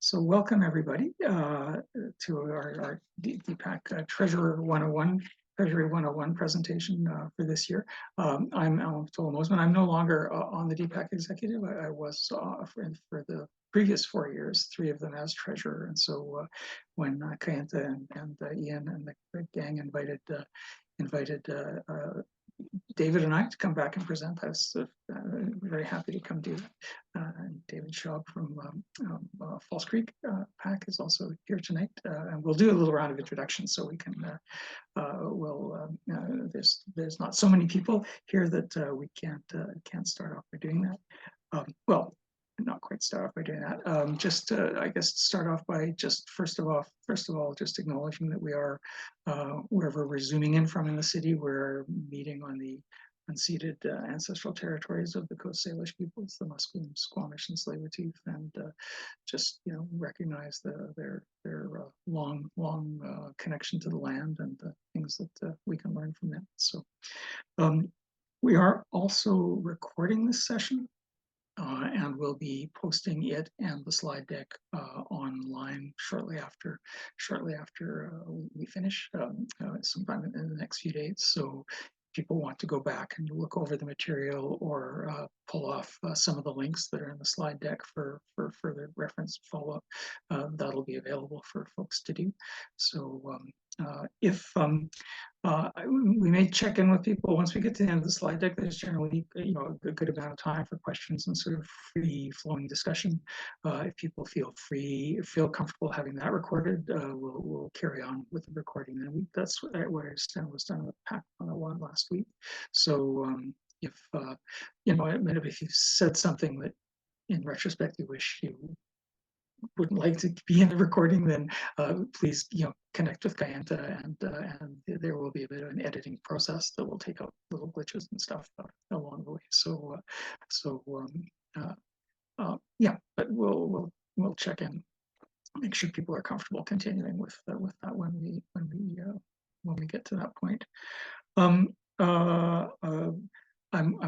So welcome everybody to our DPAC Treasurer 101, Treasury 101 presentation for this year. I'm Alan Mosman. I'm no longer on the DPAC executive. I was for the previous 4 years, 3 of them as treasurer. And so when Kayenta and Ian and the gang invited David and I to come back and present. I was very happy to come do that. David Schaub from False Creek PAC is also here tonight, and we'll do a little round of introductions so we can. There's not so many people here that we can't start off by doing that. Well, not quite start off by doing that. I guess start off by just first of all, just acknowledging that we are wherever we're zooming in from in the city, we're meeting on the unceded ancestral territories of the Coast Salish peoples, the Musqueam, Squamish, and Tsleil-Waututh, and just recognize their long connection to the land and the things that we can learn from them. So we are also recording this session. And we'll be posting it and the slide deck online shortly after we finish, sometime in the next few days. So if people want to go back and look over the material or pull off some of the links that are in the slide deck for further reference follow-up, that'll be available for folks to do. So we may check in with people once we get to the end of the slide deck. There's generally, a good amount of time for questions and sort of free-flowing discussion. If people feel comfortable having that recorded, we'll carry on with the recording. And that's what I understand was done with PAC 101 last week. So if if you said something that, in retrospect, you wish you wouldn't like to be in the recording, then please connect with Kayenta, and there will be a bit of an editing process that will take out little glitches and stuff along the way. But we'll check in, make sure people are comfortable continuing with that when we get to that point. I'm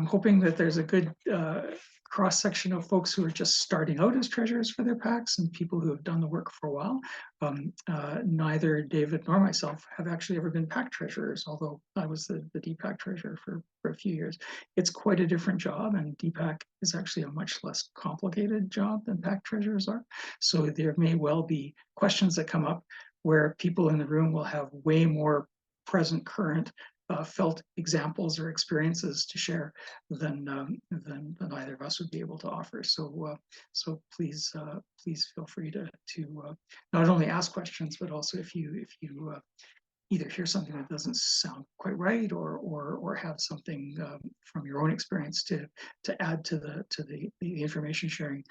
hoping that there's a good cross-section of folks who are just starting out as treasurers for their PACs and people who have done the work for a while. Neither David nor myself have actually ever been PAC treasurers, although I was the DPAC treasurer for a few years. It's quite a different job, and DPAC is actually a much less complicated job than PAC treasurers are. So there may well be questions that come up where people in the room will have way more present, current, felt examples or experiences to share than either of us would be able to offer. So please feel free to not only ask questions, but also if you either hear something that doesn't sound quite right or have something from your own experience to add to the information sharing,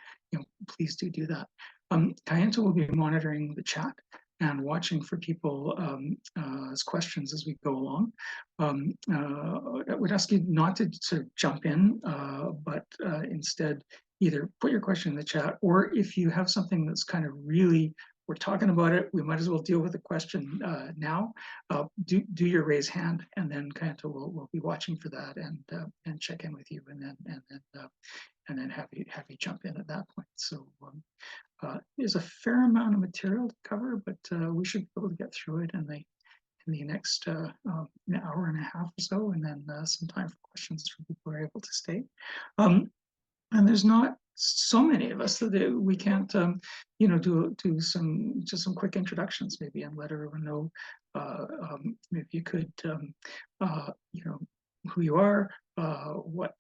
please do that. Kayenta will be monitoring the chat and watching for people as questions as we go along. I would ask you not to sort of jump in, but instead either put your question in the chat, or if you have something that's kind of really, we're talking about it, we might as well deal with the question now, do your raise hand, and then Kayenta will be watching for that and check in with you, and then have you jump in at that point. So there's a fair amount of material to cover, but we should be able to get through it in the next hour and a half or so, and then some time for questions from people who are able to stay. And there's not so many of us that we can't, do some quick introductions maybe, and let everyone know. Maybe you could, who you are, what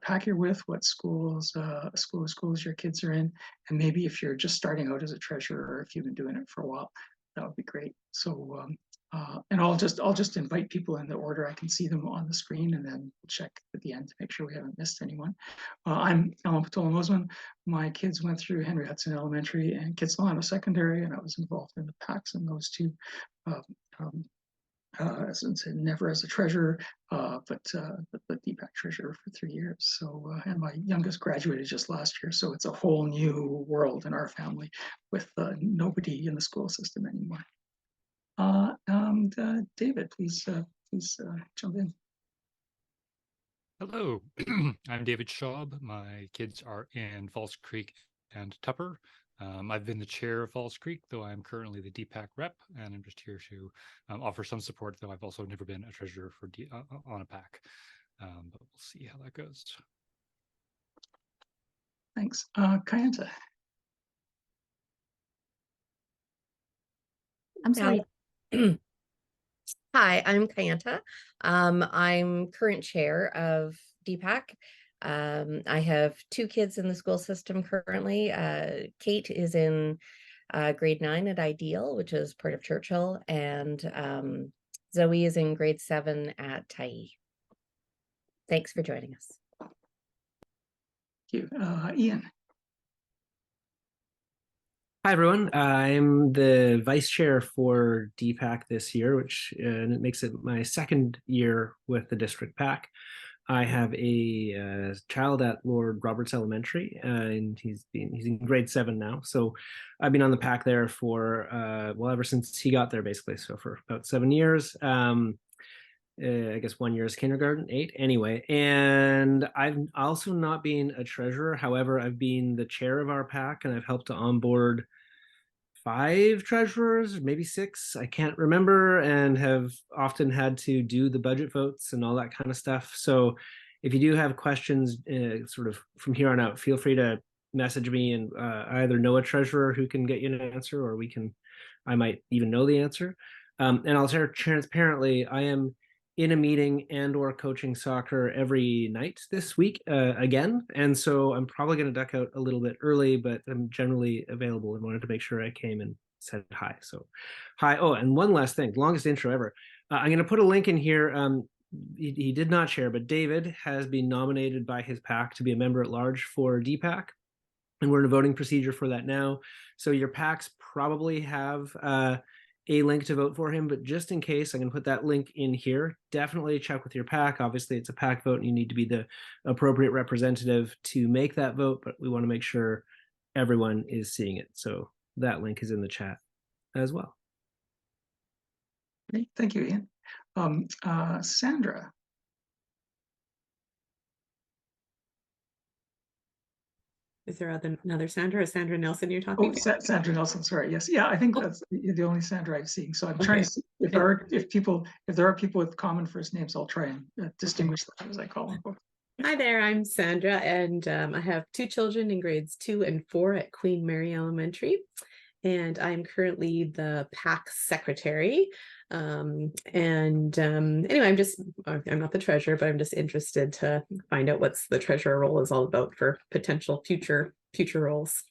PAC you're with, what schools your kids are in, and maybe if you're just starting out as a treasurer, or if you've been doing it for a while, that would be great. So and I'll just invite people in the order I can see them on the screen, and then we'll check at the end to make sure we haven't missed anyone. I'm Alan Mosman. My kids went through Henry Hudson Elementary and Kitsilano Secondary, and I was involved in the PACs in those two. As I said, never as a treasurer, but DPAC treasurer for 3 years. So, and my youngest graduated just last year, so it's a whole new world in our family with nobody in the school system anymore. David, please jump in. Hello, I'm David Schaub. My kids are in False Creek and Tupper. I've been the chair of Falls Creek, though I'm currently the DPAC rep, and I'm just here to offer some support, though I've also never been a treasurer for on a PAC. But we'll see how that goes. Thanks. Kayenta. I'm sorry. Hi, I'm Kayenta. I'm current chair of DPAC. I have 2 kids in the school system currently. Kate is in grade 9 at Ideal, which is part of Churchill, and Zoe is in grade 7 at Tai. Thanks for joining us. Thank you. Ian. Hi, everyone. I'm the vice chair for DPAC this year, which it makes it my 2nd year with the district PAC. I have a child at Lord Roberts Elementary, and he's in grade 7 now. So I've been on the PAC there for ever since he got there, basically. So for about 7 years. I guess 1 year is kindergarten, 8 anyway. And I've also not been a treasurer. However, I've been the chair of our PAC, and I've helped to onboard 5 treasurers, maybe 6, I can't remember, and have often had to do the budget votes and all that kind of stuff. So if you do have questions sort of from here on out, feel free to message me, and I either know a treasurer who can get you an answer, or I might even know the answer. And I'll share transparently, I am in a meeting and or coaching soccer every night this week again. And so I'm probably going to duck out a little bit early, but I'm generally available and wanted to make sure I came and said hi. So hi. Oh, and one last thing, longest intro ever. I'm going to put a link in here. He did not share, but David has been nominated by his PAC to be a member at large for DPAC. And we're in a voting procedure for that now. So your PACs probably have a link to vote for him, but just in case, I'm going to put that link in here. Definitely check with your PAC. Obviously, it's a PAC vote, and you need to be the appropriate representative to make that vote, but we want to make sure everyone is seeing it. So that link is in the chat as well. Great. Thank you, Ian. Sandra. Is there another Sandra? Is Sandra Nelson you're talking to? Sandra Nelson, sorry. Yes. Yeah, I think that's the only Sandra I've seen. So I'm trying to see if there are people with common first names, I'll try and distinguish them as I call them. Hi there, I'm Sandra, and I have 2 children in grades 2 and 4 at Queen Mary Elementary. And I'm currently the PAC secretary. Anyway, I'm not the treasurer, but I'm just interested to find out what's the treasurer role is all about for potential future roles.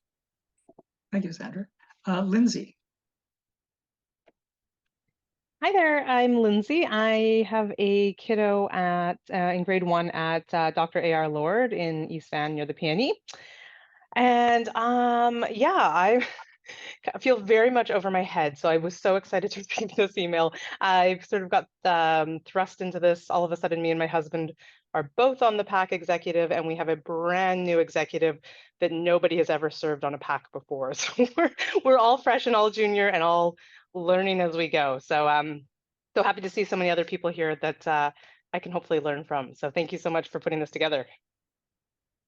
Thank you, Sandra. Lindsay. Hi there, I'm Lindsay. I have a kiddo in grade 1 at Dr. A.R. Lord in East Van near the PNE. And I feel very much over my head. So I was so excited to receive this email. I've sort of got thrust into this. All of a sudden, me and my husband are both on the PAC executive, and we have a brand new executive that nobody has ever served on a PAC before. So we're all fresh and all junior and all learning as we go. So I'm so happy to see so many other people here that I can hopefully learn from. So thank you so much for putting this together.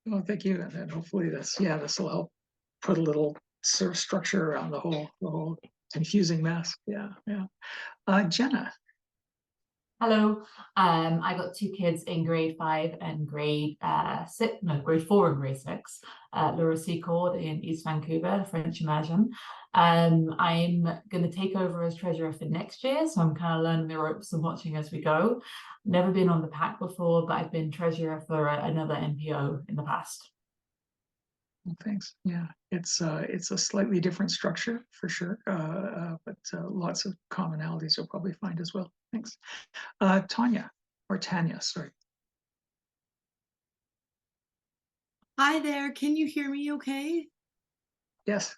Well, thank you. And hopefully this will help put a little sort of structure around the whole confusing mess. Yeah. Jenna. Hello. I got 2 kids in grade 5 and grade 4 and grade 6 at Laura Secord in East Vancouver, French immersion. I'm going to take over as treasurer for next year, so I'm kind of learning the ropes and watching as we go. Never been on the PAC before, but I've been treasurer for another NPO in the past. Well, thanks. Yeah, it's a slightly different structure for sure, but lots of commonalities you'll probably find as well. Thanks. Tanya, sorry. Hi there, can you hear me okay? Yes.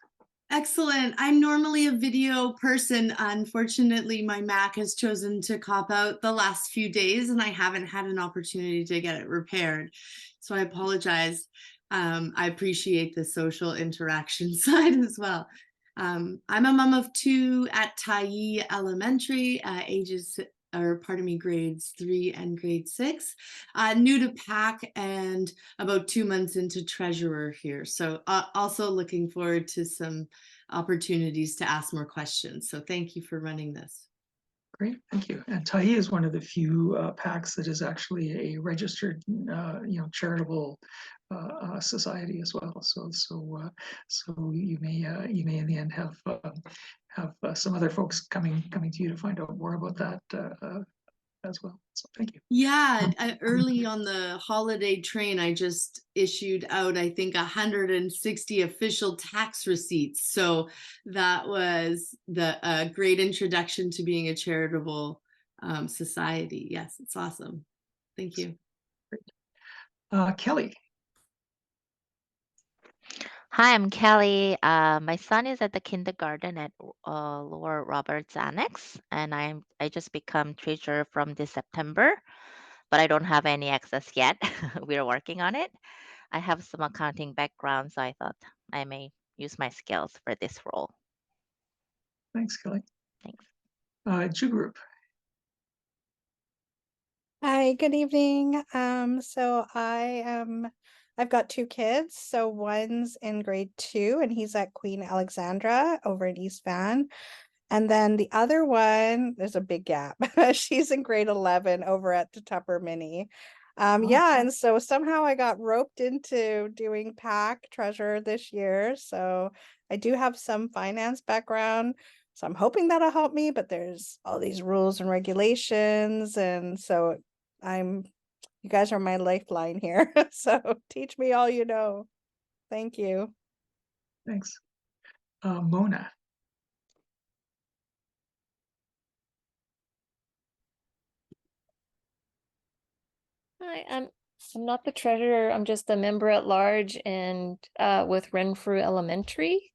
Excellent. I'm normally a video person. Unfortunately, my Mac has chosen to cop out the last few days, and I haven't had an opportunity to get it repaired. So I apologize. I appreciate the social interaction side as well. I'm a mom of 2 at Tai Elementary, ages grades 3 and grade 6. New to PAC and about 2 months into treasurer here. So also looking forward to some opportunities to ask more questions. So thank you for running this. Great, thank you. And Tahi is one of the few PACs that is actually a registered, charitable society as well. So you may in the end have some other folks coming to you to find out more about that as well. So thank you. Yeah, early on the holiday train, I just issued out, I think, 160 official tax receipts. So that was the great introduction to being a charitable society. Yes, it's awesome. Thank you. Kelly. Hi, I'm Kelly. My son is at the kindergarten at Lower Roberts Annex, and I just become treasurer from this September, but I don't have any access yet. We're working on it. I have some accounting background, so I thought I may use my skills for this role. Thanks, Kelly. Thanks. Jew Group. Hi, good evening. So I've got 2 kids. So one's in grade 2 and he's at Queen Alexandra over in East Van. And then the other one, there's a big gap. She's in grade 11 over at the Tupper Mini. Yeah, and so somehow I got roped into doing PAC treasurer this year. So I do have some finance background. So I'm hoping that'll help me, but there's all these rules and regulations. And so you guys are my lifeline here. So teach me all you know. Thank you. Thanks. Mona. Hi, I'm not the treasurer. I'm just a member at large and with Renfrew Elementary,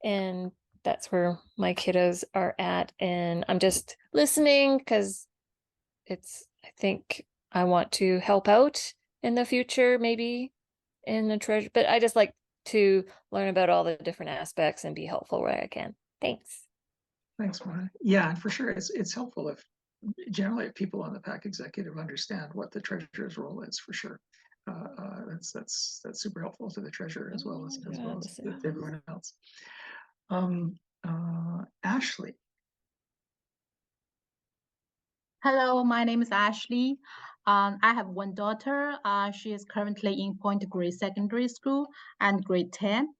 and that's where my kiddos are at. And I'm just listening because I think I want to help out in the future, maybe in the treasure. But I just like to learn about all the different aspects and be helpful where I can. Thanks. Thanks, Mona. Yeah, and for sure, it's helpful if generally if people on the PAC executive understand what the treasurer's role is. For sure, that's super helpful to the treasurer as well as to everyone else. Ashley. Hello, my name is Ashley. I have one daughter. She is currently in Point Grey Secondary School and grade 10.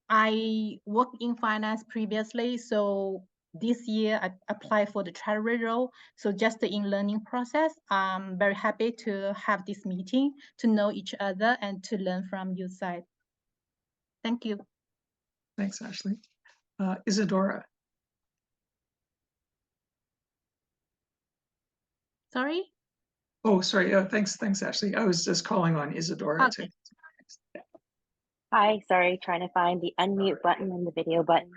I worked in finance previously, so this year I applied for the treasury role. So just in learning process, I'm very happy to have this meeting to know each other and to learn from your side. Thank you. Thanks, Ashley. Isadora. Sorry? Oh, sorry. Thanks, Ashley. I was just calling on Isadora. Okay. Hi, sorry, trying to find the unmute button in the video button.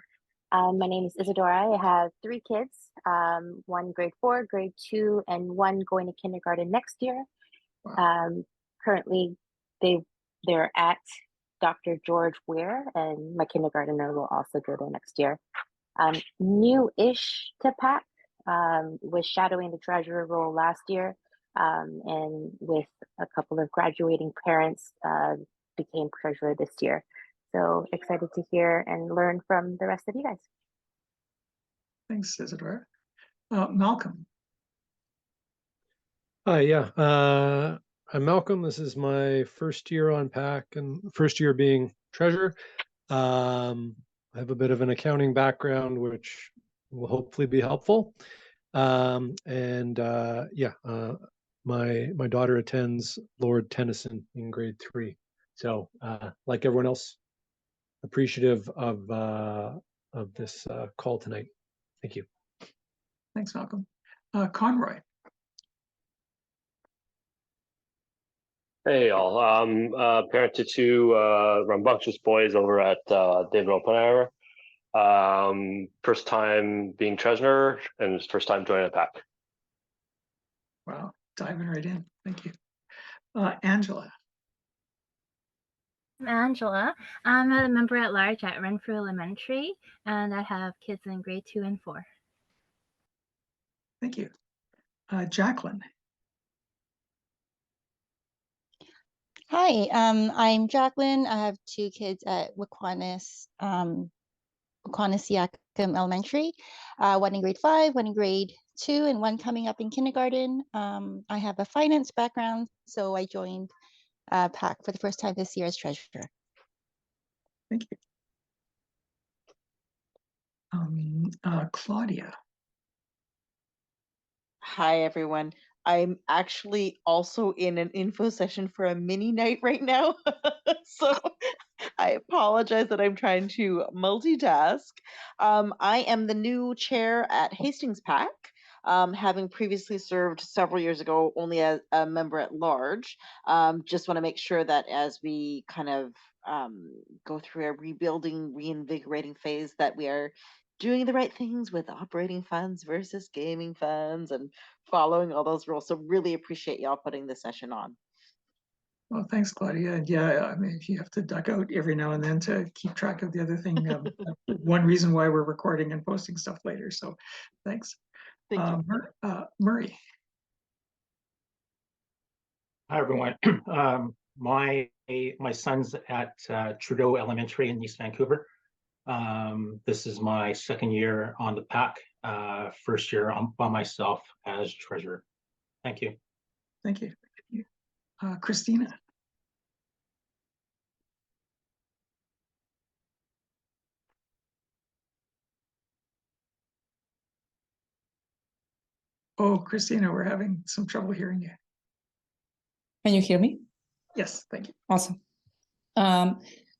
My name is Isadora. I have 3 kids, one grade 4, grade 2, and one going to kindergarten next year. Wow. Currently, they're at Dr. George Weir, and my kindergartner will also go there next year. New-ish to PAC, was shadowing the treasurer role last year, and with a couple of graduating parents, became treasurer this year. So excited to hear and learn from the rest of you guys. Thanks, Isadora. Malcolm. Hi, yeah. I'm Malcolm. This is my first year on PAC and first year being treasurer. I have a bit of an accounting background, which will hopefully be helpful. My daughter attends Lord Tennyson in grade 3. So like everyone else, appreciative of this call tonight. Thank you. Thanks, Malcolm. Conroy. Hey, y'all. I'm parent to 2 rambunctious boys over at David Oppenheimer. First time being treasurer and first time joining a PAC. Wow, diving right in. Thank you. Angela. I'm Angela. I'm a member at large at Renfrew Elementary, and I have kids in grade 2 and 4. Thank you. Jacqueline. Hi, I'm Jacqueline. I have two kids at Waquanis Yakum Elementary, one in grade 5, one in grade 2, and one coming up in kindergarten. I have a finance background, so I joined PAC for the first time this year as treasurer. Thank you. Claudia. Hi, everyone. I'm actually also in an info session for a mini night right now. So I apologize that I'm trying to multitask. I am the new chair at Hastings PAC, having previously served several years ago only as a member at large. Just want to make sure that as we kind of go through a rebuilding, reinvigorating phase, that we are doing the right things with operating funds versus gaming funds and following all those rules. So really appreciate y'all putting the session on. Well, thanks, Claudia. And yeah, I mean, if you have to duck out every now and then to keep track of the other thing, one reason why we're recording and posting stuff later. So thanks. Thank you. Murray. Hi, everyone. My son's at Trudeau Elementary in East Vancouver. This is my second year on the PAC, first year by myself as treasurer. Thank you. Thank you. Christina. Oh, Christina, we're having some trouble hearing you. Can you hear me? Yes, thank you. Awesome.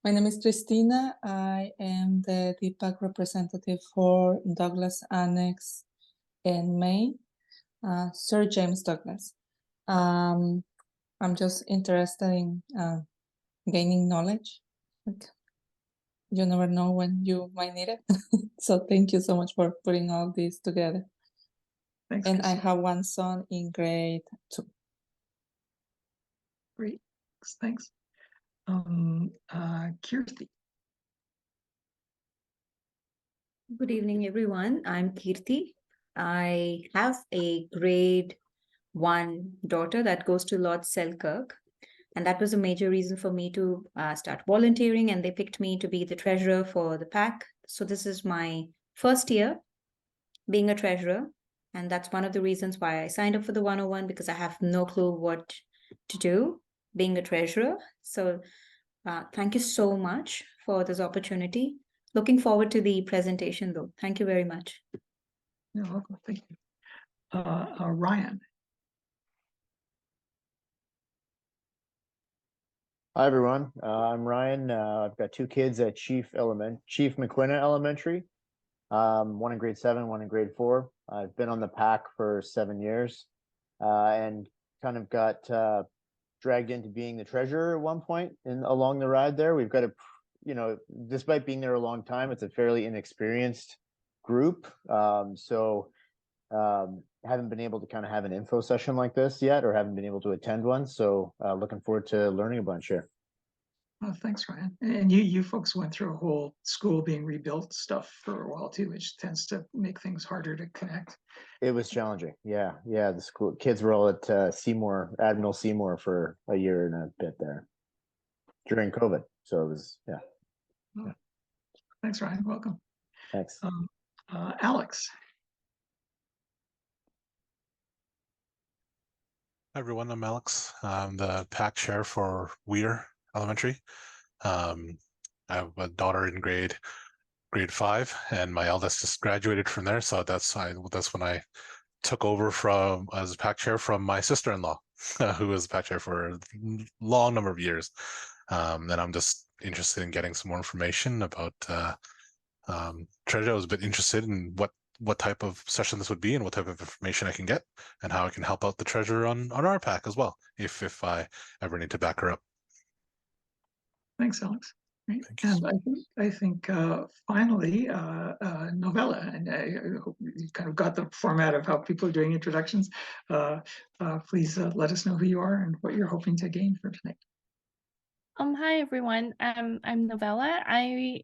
My name is Christina. I am the DPAC representative for Douglas Annex in Maine, Sir James Douglas. I'm just interested in gaining knowledge. Like, you never know when you might need it. So thank you so much for putting all this together. Thanks, and Christina. I have one son in grade 2. Great, thanks. Kirti. Good evening, everyone. I'm Kirti. I have a grade 1 daughter that goes to Lord Selkirk. And that was a major reason for me to start volunteering. And they picked me to be the treasurer for the PAC. So this is my first year being a treasurer. And that's one of the reasons why I signed up for the 101, because I have no clue what to do being a treasurer. So thank you so much for this opportunity. Looking forward to the presentation, though. Thank you very much. You're welcome. Thank you. Ryan. Hi, everyone. I'm Ryan. I've got two kids at Chief McQuina Elementary, one in grade 7, one in grade 4. I've been on the PAC for 7 years and kind of got dragged into being the treasurer at one point along the ride there. We've got despite being there a long time, it's a fairly inexperienced group. Haven't been able to kind of have an info session like this yet, or haven't been able to attend one. So looking forward to learning a bunch here. Oh, thanks, Ryan. And you folks went through a whole school being rebuilt stuff for a while too, which tends to make things harder to connect. It was challenging. Yeah. The school kids were all at Admiral Seymour for a year and a bit there during COVID. So it was, yeah. Oh, thanks, Ryan. Welcome. Thanks. Alex. Hi, everyone. I'm Alex. I'm the PAC chair for Weir Elementary. I have a daughter in grade 5, and my eldest just graduated from there. So that's when I took over as PAC chair from my sister-in-law, who was PAC chair for a long number of years. And I'm just interested in getting some more information about treasury. I was a bit interested in what type of session this would be and what type of information I can get and how I can help out the treasurer on our PAC as well, if I ever need to back her up. Thanks, Alex. Great. And I think finally, Novella, and I hope you kind of got the format of how people are doing introductions. Please let us know who you are and what you're hoping to gain from tonight. Hi everyone. I'm Novella. I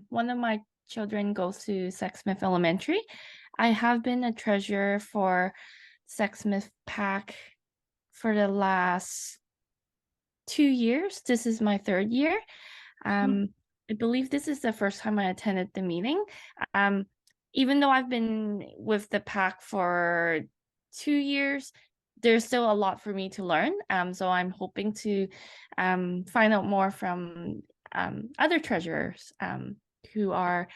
one of my children goes to Sexsmith Elementary. I have been a treasurer for Sexsmith PAC for the last 2 years. This is my 3rd year. I believe this is the first time I attended the meeting. Even though I've been with the PAC for 2 years, there's still a lot for me to learn. So I'm hoping to find out more from other treasurers who are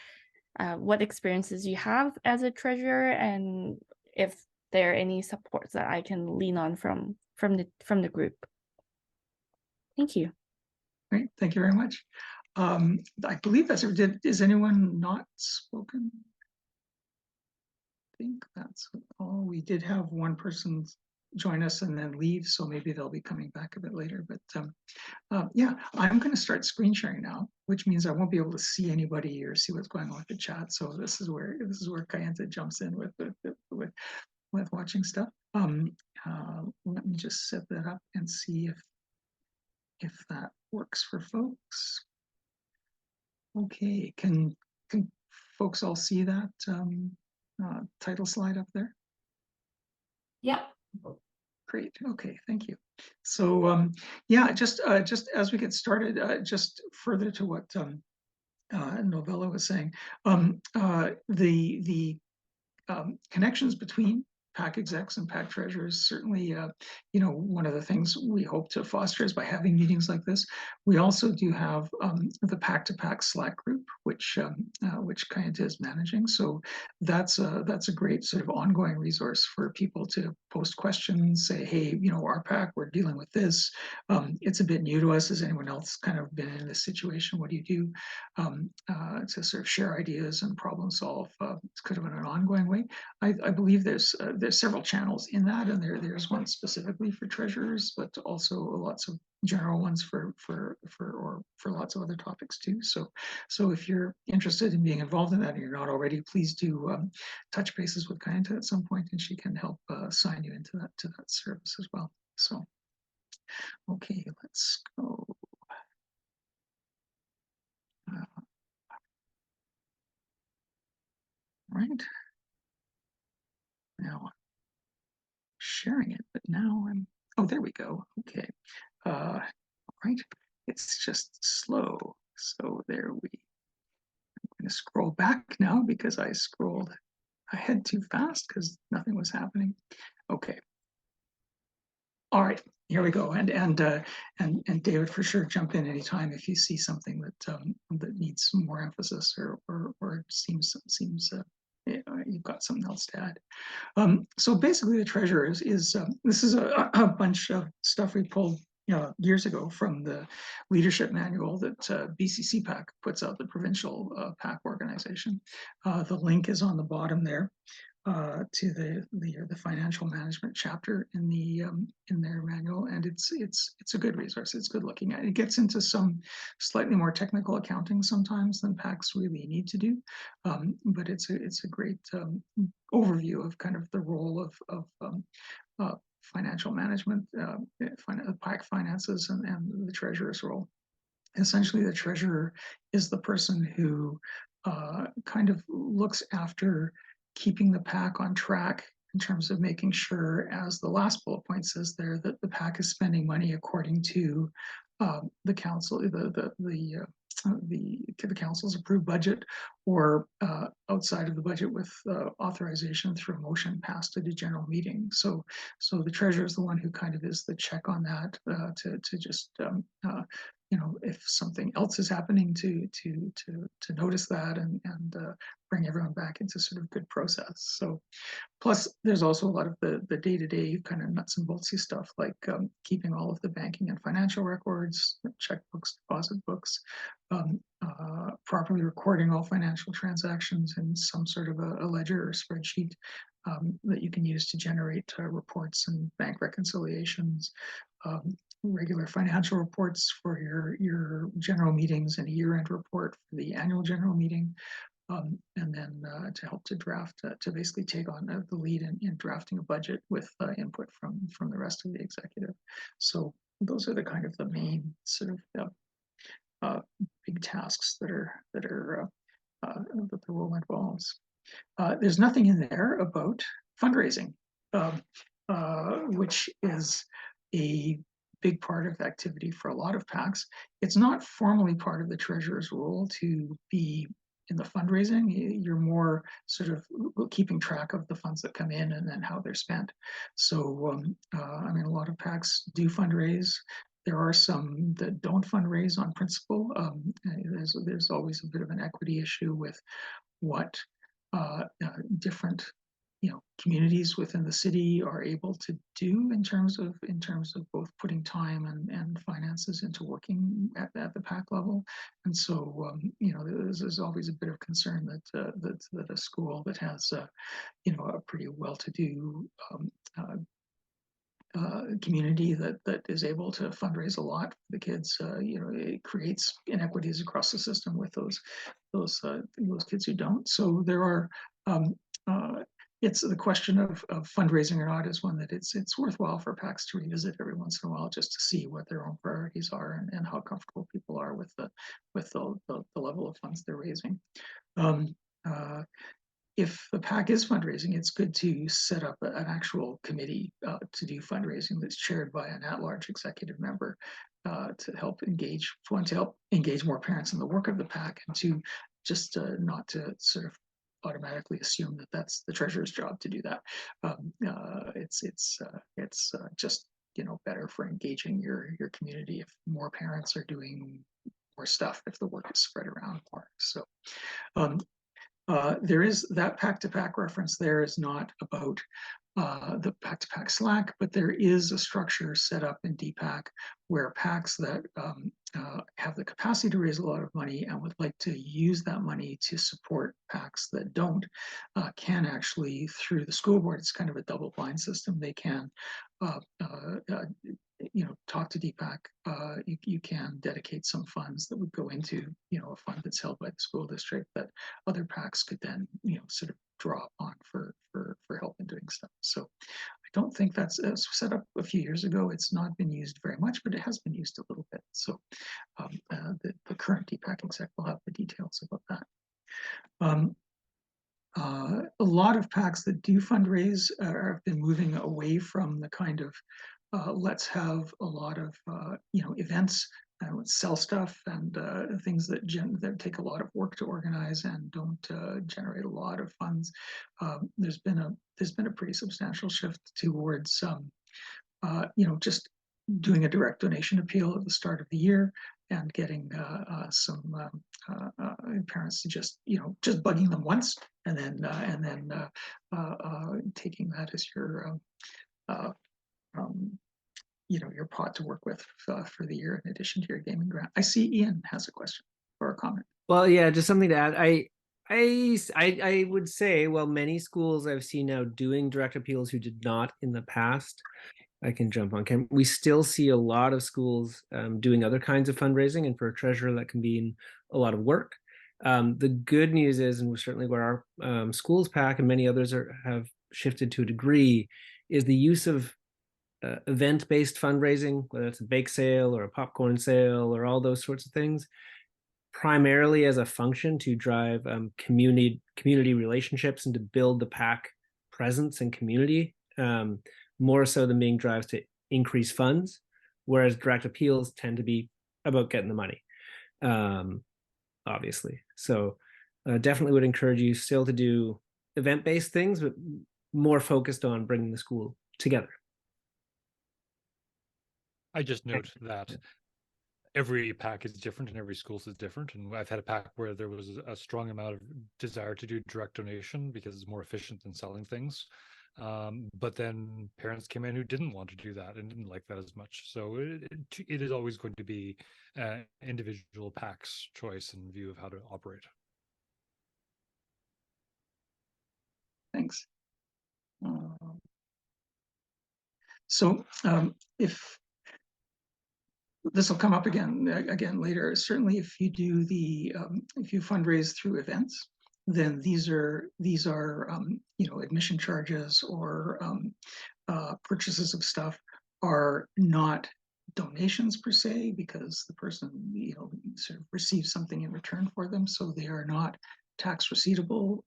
what experiences you have as a treasurer, and if there are any supports that I can lean on from the group. Thank you. Great, thank you very much. I believe that's it. Is anyone not spoken? I think that's all. We did have one person join us and then leave, so maybe they'll be coming back a bit later. But yeah, I'm going to start screen sharing now, which means I won't be able to see anybody or see what's going on with the chat. So this is where Kayenta jumps in with watching stuff. Let me just set that up and see if that works for folks. Okay, can folks all see that title slide up there? Yeah. Great. Okay, thank you. So yeah, just as we get started, just further to what Novella was saying, the connections between PAC execs and PAC treasurers certainly, one of the things we hope to foster is by having meetings like this. We also do have the PAC to PAC Slack group, which Kayenta is managing. So that's a great sort of ongoing resource for people to post questions, say, hey, our PAC, we're dealing with this. It's a bit new to us. Has anyone else kind of been in this situation? What do you do? To sort of share ideas and problem solve. It's kind of in an ongoing way. I believe there's several channels in that, and there's one specifically for treasurers, but also lots of general ones for lots of other topics too. So if you're interested in being involved in that and you're not already, please do touch bases with Kayenta at some point, and she can help sign you into that service as well. So okay, let's go. Right. Now I'm sharing it, but now oh, there we go. Okay. Right. It's just slow. So there I'm going to scroll back now because I scrolled ahead too fast because nothing was happening. Okay. All right, here we go. And David, for sure, jump in anytime if you see something that needs some more emphasis or seems you've got something else to add. So basically, the treasurer is this is a bunch of stuff we pulled years ago from the leadership manual that BCC PAC puts out, the provincial PAC organization. The link is on the bottom there to the financial management chapter in their manual, and it's a good resource. It's good looking at. It gets into some slightly more technical accounting sometimes than PACs really need to do, but it's a great overview of kind of the role of financial management, PAC finances, and the treasurer's role. Essentially, the treasurer is the person who kind of looks after keeping the PAC on track in terms of making sure, as the last bullet point says there, that the PAC is spending money according to the council, the council's approved budget, or outside of the budget with authorization through a motion passed at a general meeting. So the treasurer is the one who kind of is the check on that to just if something else is happening to notice that and bring everyone back into sort of good process. So plus there's also a lot of the day-to-day kind of nuts and boltsy stuff, like keeping all of the banking and financial records, checkbooks, deposit books, properly recording all financial transactions in some sort of a ledger or spreadsheet that you can use to generate reports and bank reconciliations, regular financial reports for your general meetings, and a year-end report for the annual general meeting, and then to help to draft, to basically take on the lead in drafting a budget with input from the rest of the executive. So those are the kind of the main sort of big tasks that the role involves. There's nothing in there about fundraising, which is a big part of the activity for a lot of PACs. It's not formally part of the treasurer's role to be in the fundraising. You're more sort of keeping track of the funds that come in and then how they're spent. So, I mean, a lot of PACs do fundraise. There are some that don't fundraise on principle. There's always a bit of an equity issue with what different communities within the city are able to do in terms of both putting time and finances into working at the PAC level. And so there's always a bit of concern that a school that has a pretty well-to-do community that is able to fundraise a lot for the kids, it creates inequities across the system with those kids who don't. So there are it's the question of fundraising or not is one that it's worthwhile for PACs to revisit every once in a while, just to see what their own priorities are and how comfortable people are with the level of funds they're raising. If the PAC is fundraising, it's good to set up an actual committee to do fundraising that's chaired by an at-large executive member to help engage more parents in the work of the PAC, and to just not to sort of automatically assume that that's the treasurer's job to do that. It's just better for engaging your community if more parents are doing more stuff, if the work is spread around more. So. There is that PAC to PAC reference there is not about the PAC to PAC Slack, but there is a structure set up in DPAC where PACs that have the capacity to raise a lot of money and would like to use that money to support PACs that don't can actually, through the school board, it's kind of a double blind system. They can talk to DPAC. You can dedicate some funds that would go into a fund that's held by the school district that other PACs could then sort of draw upon for help in doing stuff. So I don't think that's set up a few years ago. It's not been used very much, but it has been used a little bit. So the current DPAC exec will have the details about that. A lot of PACs that do fundraise have been moving away from the kind of let's have a lot of events and sell stuff and things that take a lot of work to organize and don't generate a lot of funds. There's been a pretty substantial shift towards just doing a direct donation appeal at the start of the year and getting some parents to just bugging them once and then taking that as your your pot to work with for the year in addition to your gaming grant. I see Ian has a question or a comment. Well, yeah, just something to add. I would say, well, many schools I've seen now doing direct appeals who did not in the past. I can jump on camera. We still see a lot of schools doing other kinds of fundraising, and for a treasurer that can be a lot of work. The good news is, and certainly where our schools PAC and many others have shifted to a degree, is the use of event-based fundraising, whether it's a bake sale or a popcorn sale or all those sorts of things, primarily as a function to drive community relationships and to build the PAC presence and community, more so than being drives to increase funds, whereas direct appeals tend to be about getting the money, obviously. So definitely would encourage you still to do event-based things, but more focused on bringing the school together. I just note that every PAC is different and every school is different. And I've had a PAC where there was a strong amount of desire to do direct donation because it's more efficient than selling things. But then parents came in who didn't want to do that and didn't like that as much. So it is always going to be individual PAC's choice and view of how to operate. Thanks. So if this will come up again later, certainly if you do if you fundraise through events, then these are admission charges or purchases of stuff are not donations per se, because the person sort of receives something in return for them, so they are not tax receivable.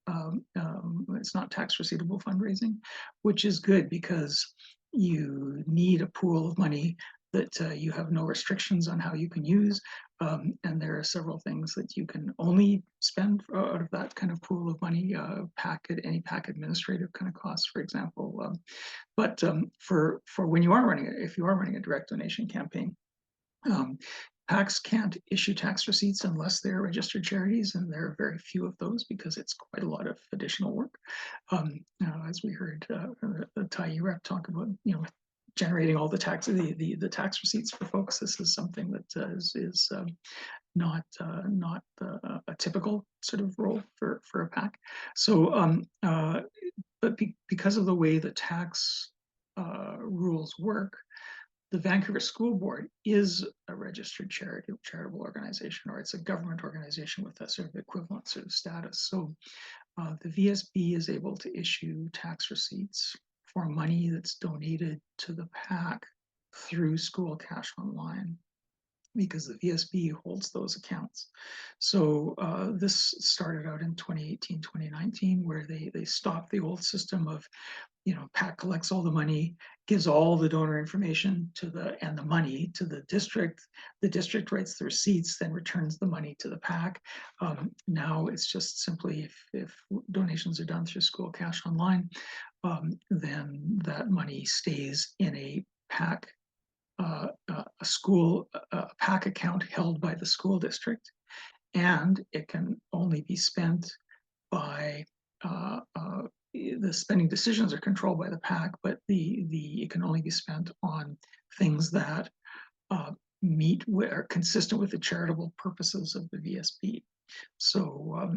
It's not tax receivable fundraising, which is good because you need a pool of money that you have no restrictions on how you can use. And there are several things that you can only spend out of that kind of pool of money, any PAC administrative kind of costs, for example. But for when you are running, if you are running a direct donation campaign, PACs can't issue tax receipts unless they're registered charities, and there are very few of those because it's quite a lot of additional work. As we heard the Thai rep talk about, generating all the tax receipts for folks. This is something that is not a typical sort of role for a PAC. So, but because of the way the tax rules work, the Vancouver School Board is a registered charitable organization, or it's a government organization with a sort of equivalent sort of status. So the VSB is able to issue tax receipts for money that's donated to the PAC through School Cash Online, because the VSB holds those accounts. So this started out in 2018, 2019, where they stopped the old system of, PAC collects all the money, gives all the donor information and the money to the district. The district writes the receipts, then returns the money to the PAC. Now it's just simply if donations are done through School Cash Online, then that money stays in a PAC, a PAC account held by the school district, and it can only be spent by the spending decisions are controlled by the PAC, but it can only be spent on things that are consistent with the charitable purposes of the VSB. So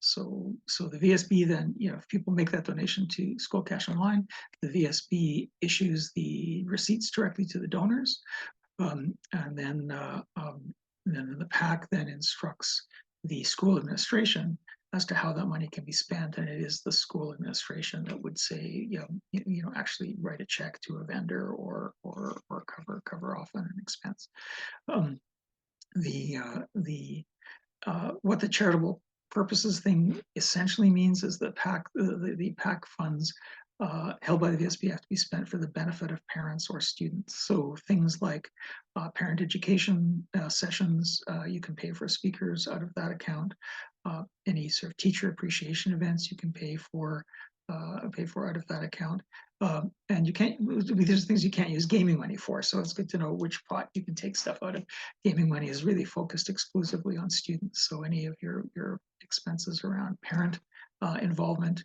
so the VSB then, if people make that donation to School Cash Online, the VSB issues the receipts directly to the donors, and then the PAC then instructs the school administration as to how that money can be spent, and it is the school administration that would say, actually write a check to a vendor or cover off on an expense. What the charitable purposes thing essentially means is that the PAC funds held by the VSB have to be spent for the benefit of parents or students. So things like parent education sessions, you can pay for speakers out of that account. Any sort of teacher appreciation events you can pay for out of that account. And you can't, there's things you can't use gaming money for. So it's good to know which pot you can take stuff out of. Gaming money is really focused exclusively on students. So any of your expenses around parent involvement,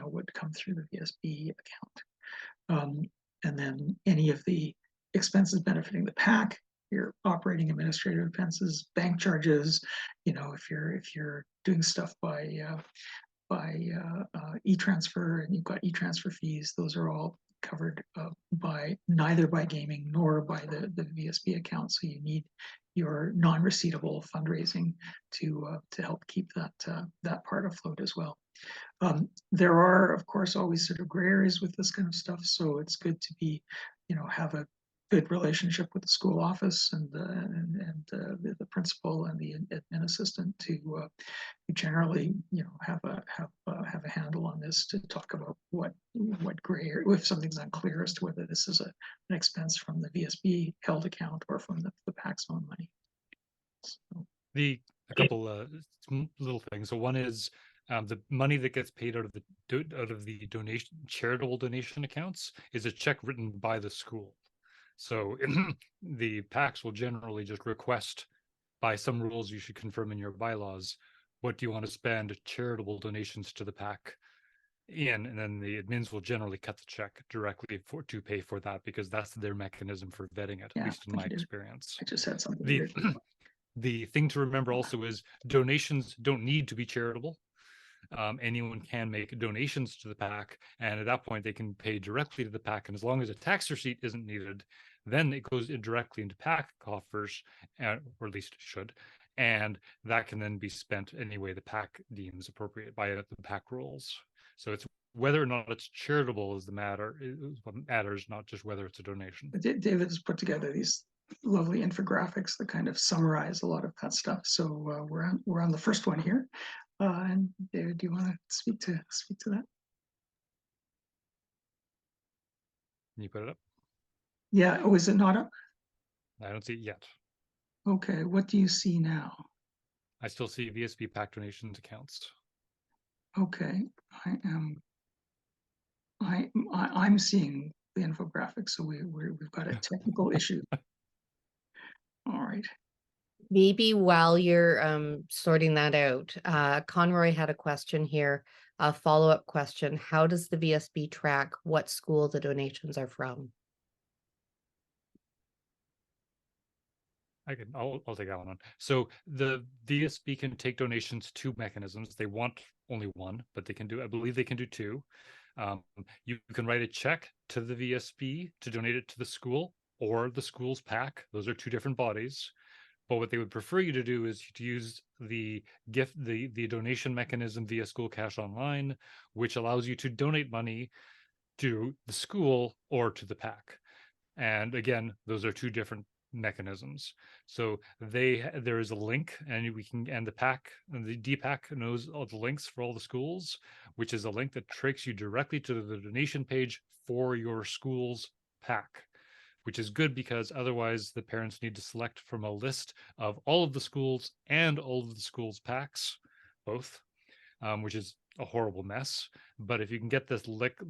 would come through the VSB account. And then any of the expenses benefiting the PAC, your operating administrative expenses, bank charges, if you're doing stuff by e-transfer and you've got e-transfer fees, those are all covered neither by gaming nor by the VSB account. So you need your non-receivable fundraising to help keep that part afloat as well. There are, of course, always sort of gray areas with this kind of stuff. So it's good to be, have a good relationship with the school office and the principal and the admin assistant to generally, have a handle on this, to talk about what gray area, if something's unclear as to whether this is an expense from the VSB held account or from the PAC's own money. So. A couple little things. So one is the money that gets paid out of the charitable donation accounts is a check written by the school. So the PACs will generally just request, by some rules you should confirm in your bylaws, what do you want to spend charitable donations to the PAC in, and then the admins will generally cut the check directly to pay for that, because that's their mechanism for vetting it, at least in my experience. I just had something. The thing to remember also is donations don't need to be charitable. Anyone can make donations to the PAC, and at that point they can pay directly to the PAC, and as long as a tax receipt isn't needed, then it goes directly into PAC coffers, or at least it should, and that can then be spent any way the PAC deems appropriate by the PAC rules. So it's whether or not it's charitable is what matters, not just whether it's a donation. David has put together these lovely infographics that kind of summarize a lot of that stuff. So we're on the first one here. And David, do you want to speak to that? Can you put it up? Yeah. Oh, is it not up? I don't see it yet. Okay. What do you see now? I still see VSB PAC donations accounts. Okay. I'm seeing the infographic, so we've got a technical issue. All right. Maybe while you're sorting that out, Conroy had a question here, a follow-up question. How does the VSB track what school the donations are from? I'll take that one on. So the VSB can take donations two mechanisms. They want only one, but they can do, I believe they can do two. You can write a check to the VSB to donate it to the school or the school's PAC. Those are two different bodies. But what they would prefer you to do is to use the donation mechanism via School Cash Online, which allows you to donate money to the school or to the PAC. And again, those are two different mechanisms. So there is a link, and the PAC and the DPAC knows all the links for all the schools, which is a link that takes you directly to the donation page for your school's PAC, which is good because otherwise the parents need to select from a list of all of the schools and all of the schools' PACs, both, which is a horrible mess. But if you can get this link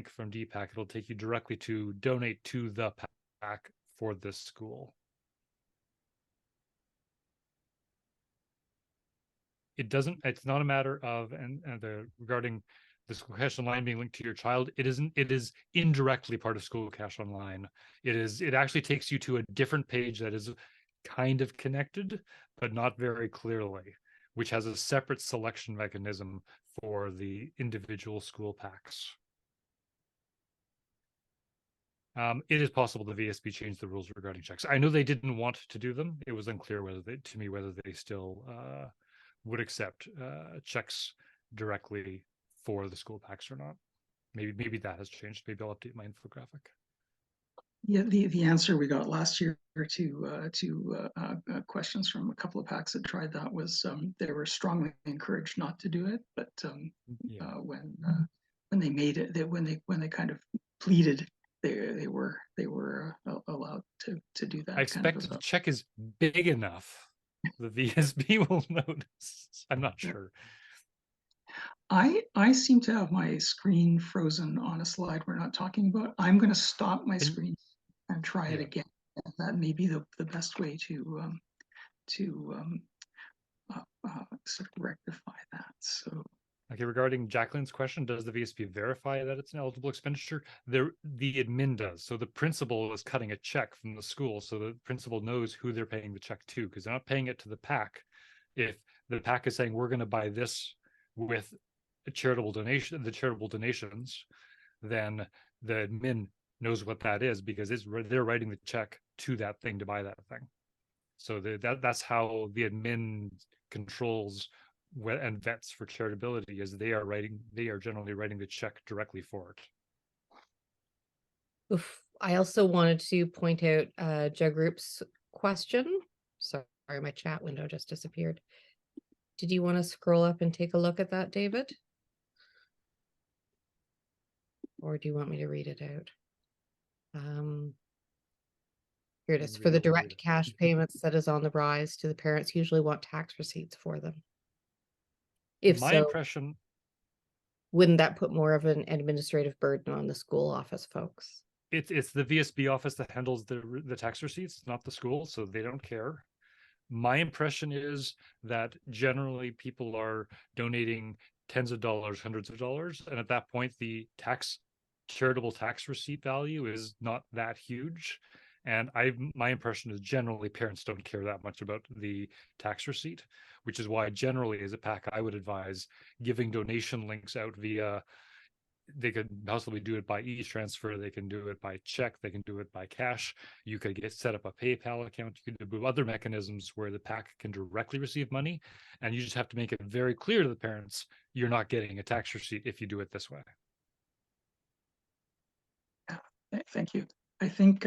from DPAC, it'll take you directly to donate to the PAC for this school. It's not a matter of, regarding the School Cash Online being linked to your child, it is indirectly part of School Cash Online. It actually takes you to a different page that is kind of connected, but not very clearly, which has a separate selection mechanism for the individual school PACs. It is possible the VSB changed the rules regarding checks. I know they didn't want to do them. It was unclear whether they still would accept checks directly for the school PACs or not. Maybe that has changed. Maybe I'll update my infographic. Yeah, the answer we got last year to questions from a couple of PACs that tried that was they were strongly encouraged not to do it, but when they made it, when they kind of pleaded, they were allowed to do that. I expect the check is big enough the VSB will notice. I'm not sure. I seem to have my screen frozen on a slide we're not talking about. I'm going to stop my screen and try it again. And that may be the best way to sort of rectify that. So. Okay, regarding Jacqueline's question, does the VSB verify that it's an eligible expenditure? The admin does. So the principal is cutting a check from the school, so the principal knows who they're paying the check to, because they're not paying it to the PAC. If the PAC is saying we're going to buy this with a charitable donation, the charitable donations, then the admin knows what that is because they're writing the check to that thing to buy that thing. So that's how the admin controls and vets for charitability, is they are generally writing the check directly for it. Oof. I also wanted to point out Jug Group's question. Sorry, my chat window just disappeared. Did you want to scroll up and take a look at that, David? Or do you want me to read it out? Here it is. For the direct cash payments that is on the rise to the parents, usually want tax receipts for them. If my so, impression, wouldn't that put more of an administrative burden on the school office folks? It's the VSB office that handles the tax receipts, not the school, so they don't care. My impression is that generally people are donating tens of dollars, hundreds of dollars, and at that point the charitable tax receipt value is not that huge. And my impression is generally parents don't care that much about the tax receipt, which is why generally as a PAC I would advise giving donation links out via, they could possibly do it by e-transfer, they can do it by check, they can do it by cash. You could set up a PayPal account, you could do other mechanisms where the PAC can directly receive money, and you just have to make it very clear to the parents you're not getting a tax receipt if you do it this way. Thank you. I think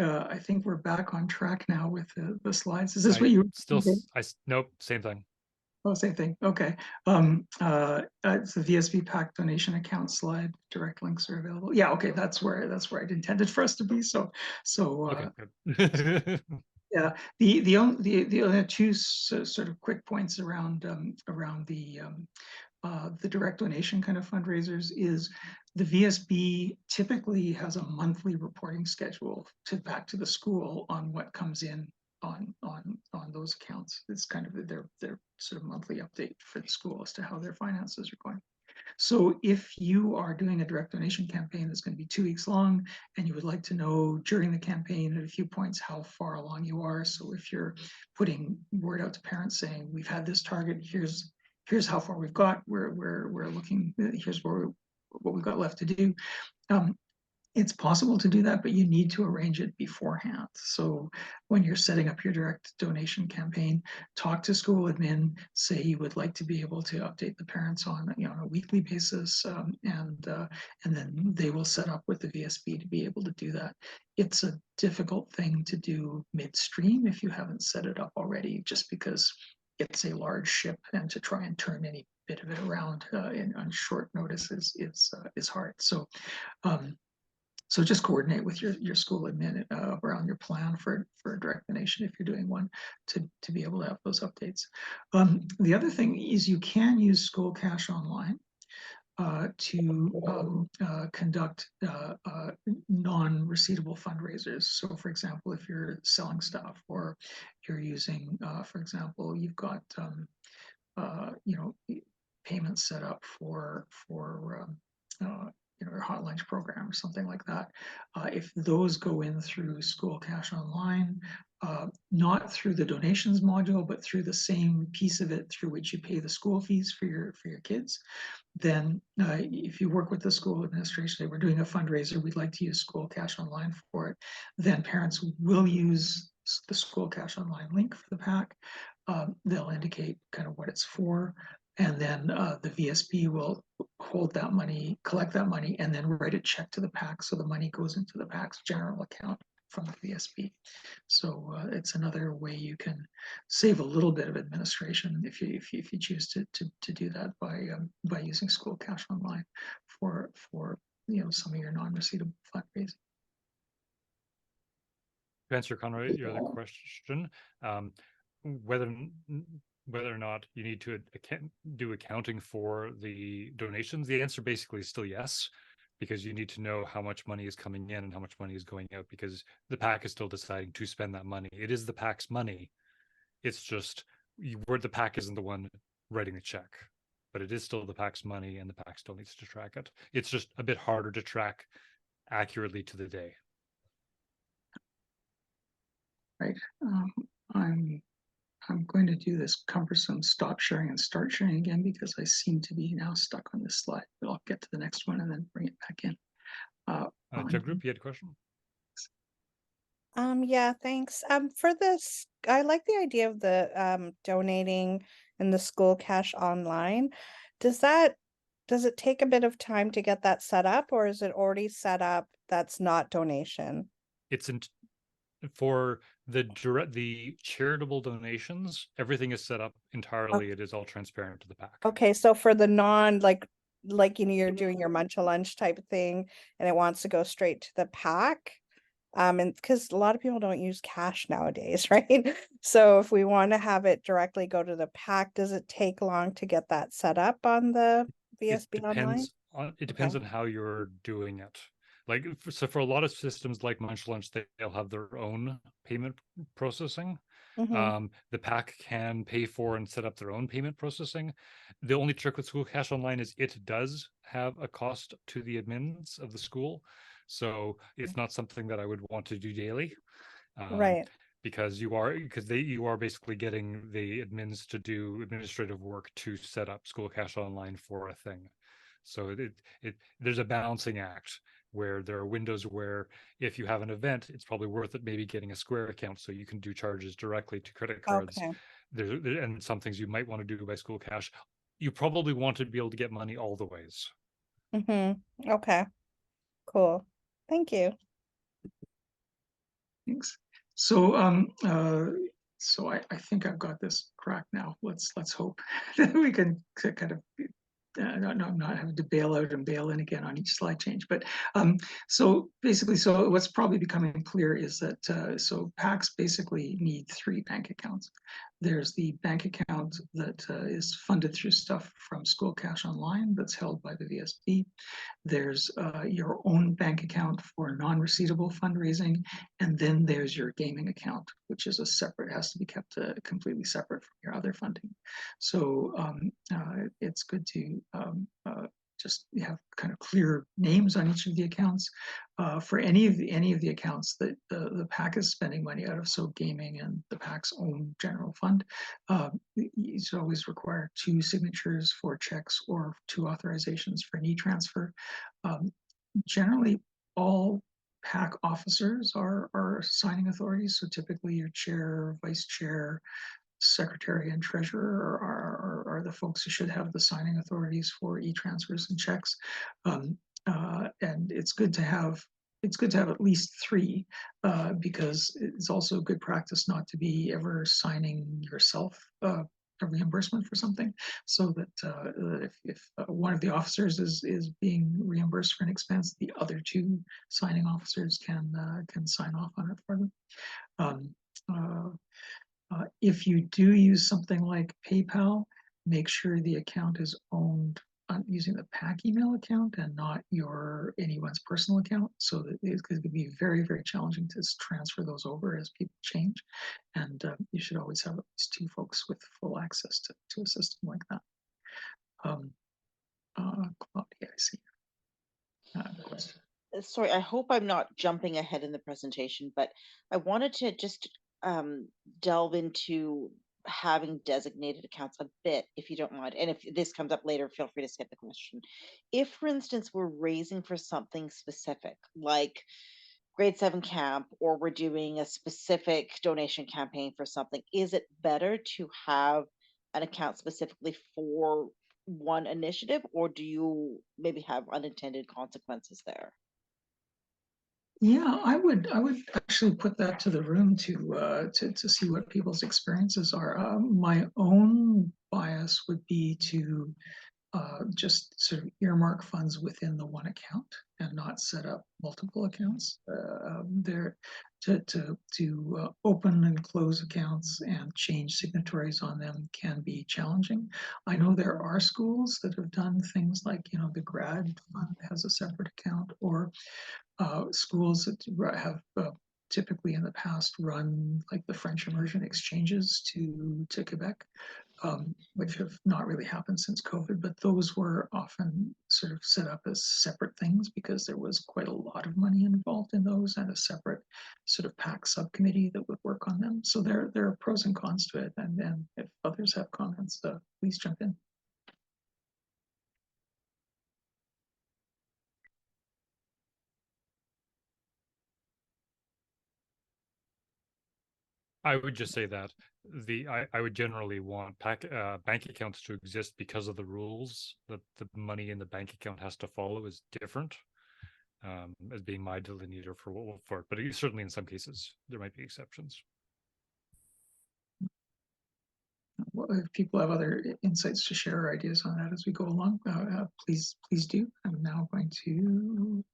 we're back on track now with the slides. Is this what you Nope, same thing. Oh, same thing. Okay. It's the VSB PAC donation account slide. Direct links are available. Yeah. Okay. That's where I'd intended for us to be. Okay, yeah. The only two sort of quick points around the direct donation kind of fundraisers is the VSB typically has a monthly reporting schedule back to the school on what comes in on those accounts. It's kind of their sort of monthly update for the school as to how their finances are going. So if you are doing a direct donation campaign that's going to be 2 weeks long, and you would like to know during the campaign at a few points how far along you are. So if you're putting word out to parents saying, we've had this target, here's how far we've got, we're looking, here's what we've got left to do. It's possible to do that, but you need to arrange it beforehand. So when you're setting up your direct donation campaign, talk to school admin, say you would like to be able to update the parents on a weekly basis, and then they will set up with the VSB to be able to do that. It's a difficult thing to do midstream if you haven't set it up already, just because it's a large ship, and to try and turn any bit of it around on short notice is hard. So just coordinate with your school admin around your plan for a direct donation if you're doing one to be able to have those updates. The other thing is you can use School Cash Online to conduct non-receivable fundraisers. So for example, if you're selling stuff, or you're using, for example, you've got payments set up for your hot lunch program or something like that. If those go in through School Cash Online, not through the donations module, but through the same piece of it through which you pay the school fees for your kids, then if you work with the school administration, say we're doing a fundraiser, we'd like to use School Cash Online for it, then parents will use the School Cash Online link for the PAC. They'll indicate kind of what it's for, and then the VSB will hold that money, collect that money, and then write a check to the PAC, so the money goes into the PAC's general account from the VSB. So it's another way you can save a little bit of administration if you choose to do that by using School Cash Online for some of your non-receivable fundraising. To answer, Conroy, your other question, whether or not you need to do accounting for the donations, the answer basically is still yes, because you need to know how much money is coming in and how much money is going out, because the PAC is still deciding to spend that money. It is the PAC's money. It's just where the PAC isn't the one writing the check, but it is still the PAC's money, and the PAC still needs to track it. It's just a bit harder to track accurately to the day. Right. I'm going to do this cumbersome stop sharing and start sharing again, because I seem to be now stuck on this slide, but I'll get to the next one and then bring it back in. Joe Group, you had a question? Yeah, thanks. For this, I like the idea of the donating in the School Cash Online. Does it take a bit of time to get that set up, or is it already set up that's not donation? It's for the charitable donations, everything is set up entirely. It is all transparent to the PAC. Okay, so for the non, like you're doing your munch a lunch type of thing, and it wants to go straight to the PAC, and because a lot of people don't use cash nowadays, right? So if we want to have it directly go to the PAC, does it take long to get that set up on the VSB Online? It depends on how you're doing it. Like, so for a lot of systems like Munch Lunch, they'll have their own payment processing. Mm-hmm. The PAC can pay for and set up their own payment processing. The only trick with School Cash Online is it does have a cost to the admins of the school. So it's not something that I would want to do daily. Right. Because you are basically getting the admins to do administrative work to set up School Cash Online for a thing. So there's a balancing act where there are windows where if you have an event, it's probably worth it maybe getting a Square account so you can do charges directly to credit cards. Okay. And some things you might want to do by School Cash. You probably want to be able to get money all the ways. Mm-hmm. Okay. Cool. Thank you. Thanks. So, so I think I've got this cracked now. Let's hope that we can kind of not having to bail out and bail in again on each slide change. But so basically, so what's probably becoming clear is that so PACs basically need 3 bank accounts. There's the bank account that is funded through stuff from School Cash Online that's held by the VSB. There's your own bank account for non-receivable fundraising, and then there's your gaming account, which is a separate, has to be kept completely separate from your other funding. So it's good to just have kind of clear names on each of the accounts. For any of the accounts that the PAC is spending money out of, so gaming and the PAC's own general fund, you should always require 2 signatures for checks or 2 authorizations for an e-transfer. Generally, all PAC officers are signing authorities, so typically your chair, vice chair, secretary, and treasurer are the folks who should have the signing authorities for e-transfers and checks. And it's good to have at least 3 because it's also good practice not to be ever signing yourself a reimbursement for something, so that if one of the officers is being reimbursed for an expense, the other 2 signing officers can sign off on it for them. If you do use something like PayPal, make sure the account is owned using the PAC email account and not anyone's personal account, so that it could be very, very challenging to transfer those over as people change. And you should always have at least 2 folks with full access to a system like that. Claudia, I see. Question. Sorry, I hope I'm not jumping ahead in the presentation, but I wanted to just delve into having designated accounts a bit, if you don't mind. And if this comes up later, feel free to skip the question. If, for instance, we're raising for something specific, like grade 7 camp, or we're doing a specific donation campaign for something, is it better to have an account specifically for one initiative, or do you maybe have unintended consequences there? Yeah, I would actually put that to the room to see what people's experiences are. My own bias would be to just sort of earmark funds within the one account and not set up multiple accounts. There to open and close accounts and change signatories on them can be challenging. I know there are schools that have done things like, the grad fund has a separate account, or schools that have typically in the past run like the French immersion exchanges to Quebec, which have not really happened since COVID, but those were often sort of set up as separate things because there was quite a lot of money involved in those and a separate sort of PAC subcommittee that would work on them. So there are pros and cons to it, and then if others have comments, please jump in. I would just say that I would generally want bank accounts to exist because of the rules that the money in the bank account has to follow is different, as being my delineator for it. But certainly in some cases there might be exceptions. Well, if people have other insights to share or ideas on that as we go along, please do. I'm now going to.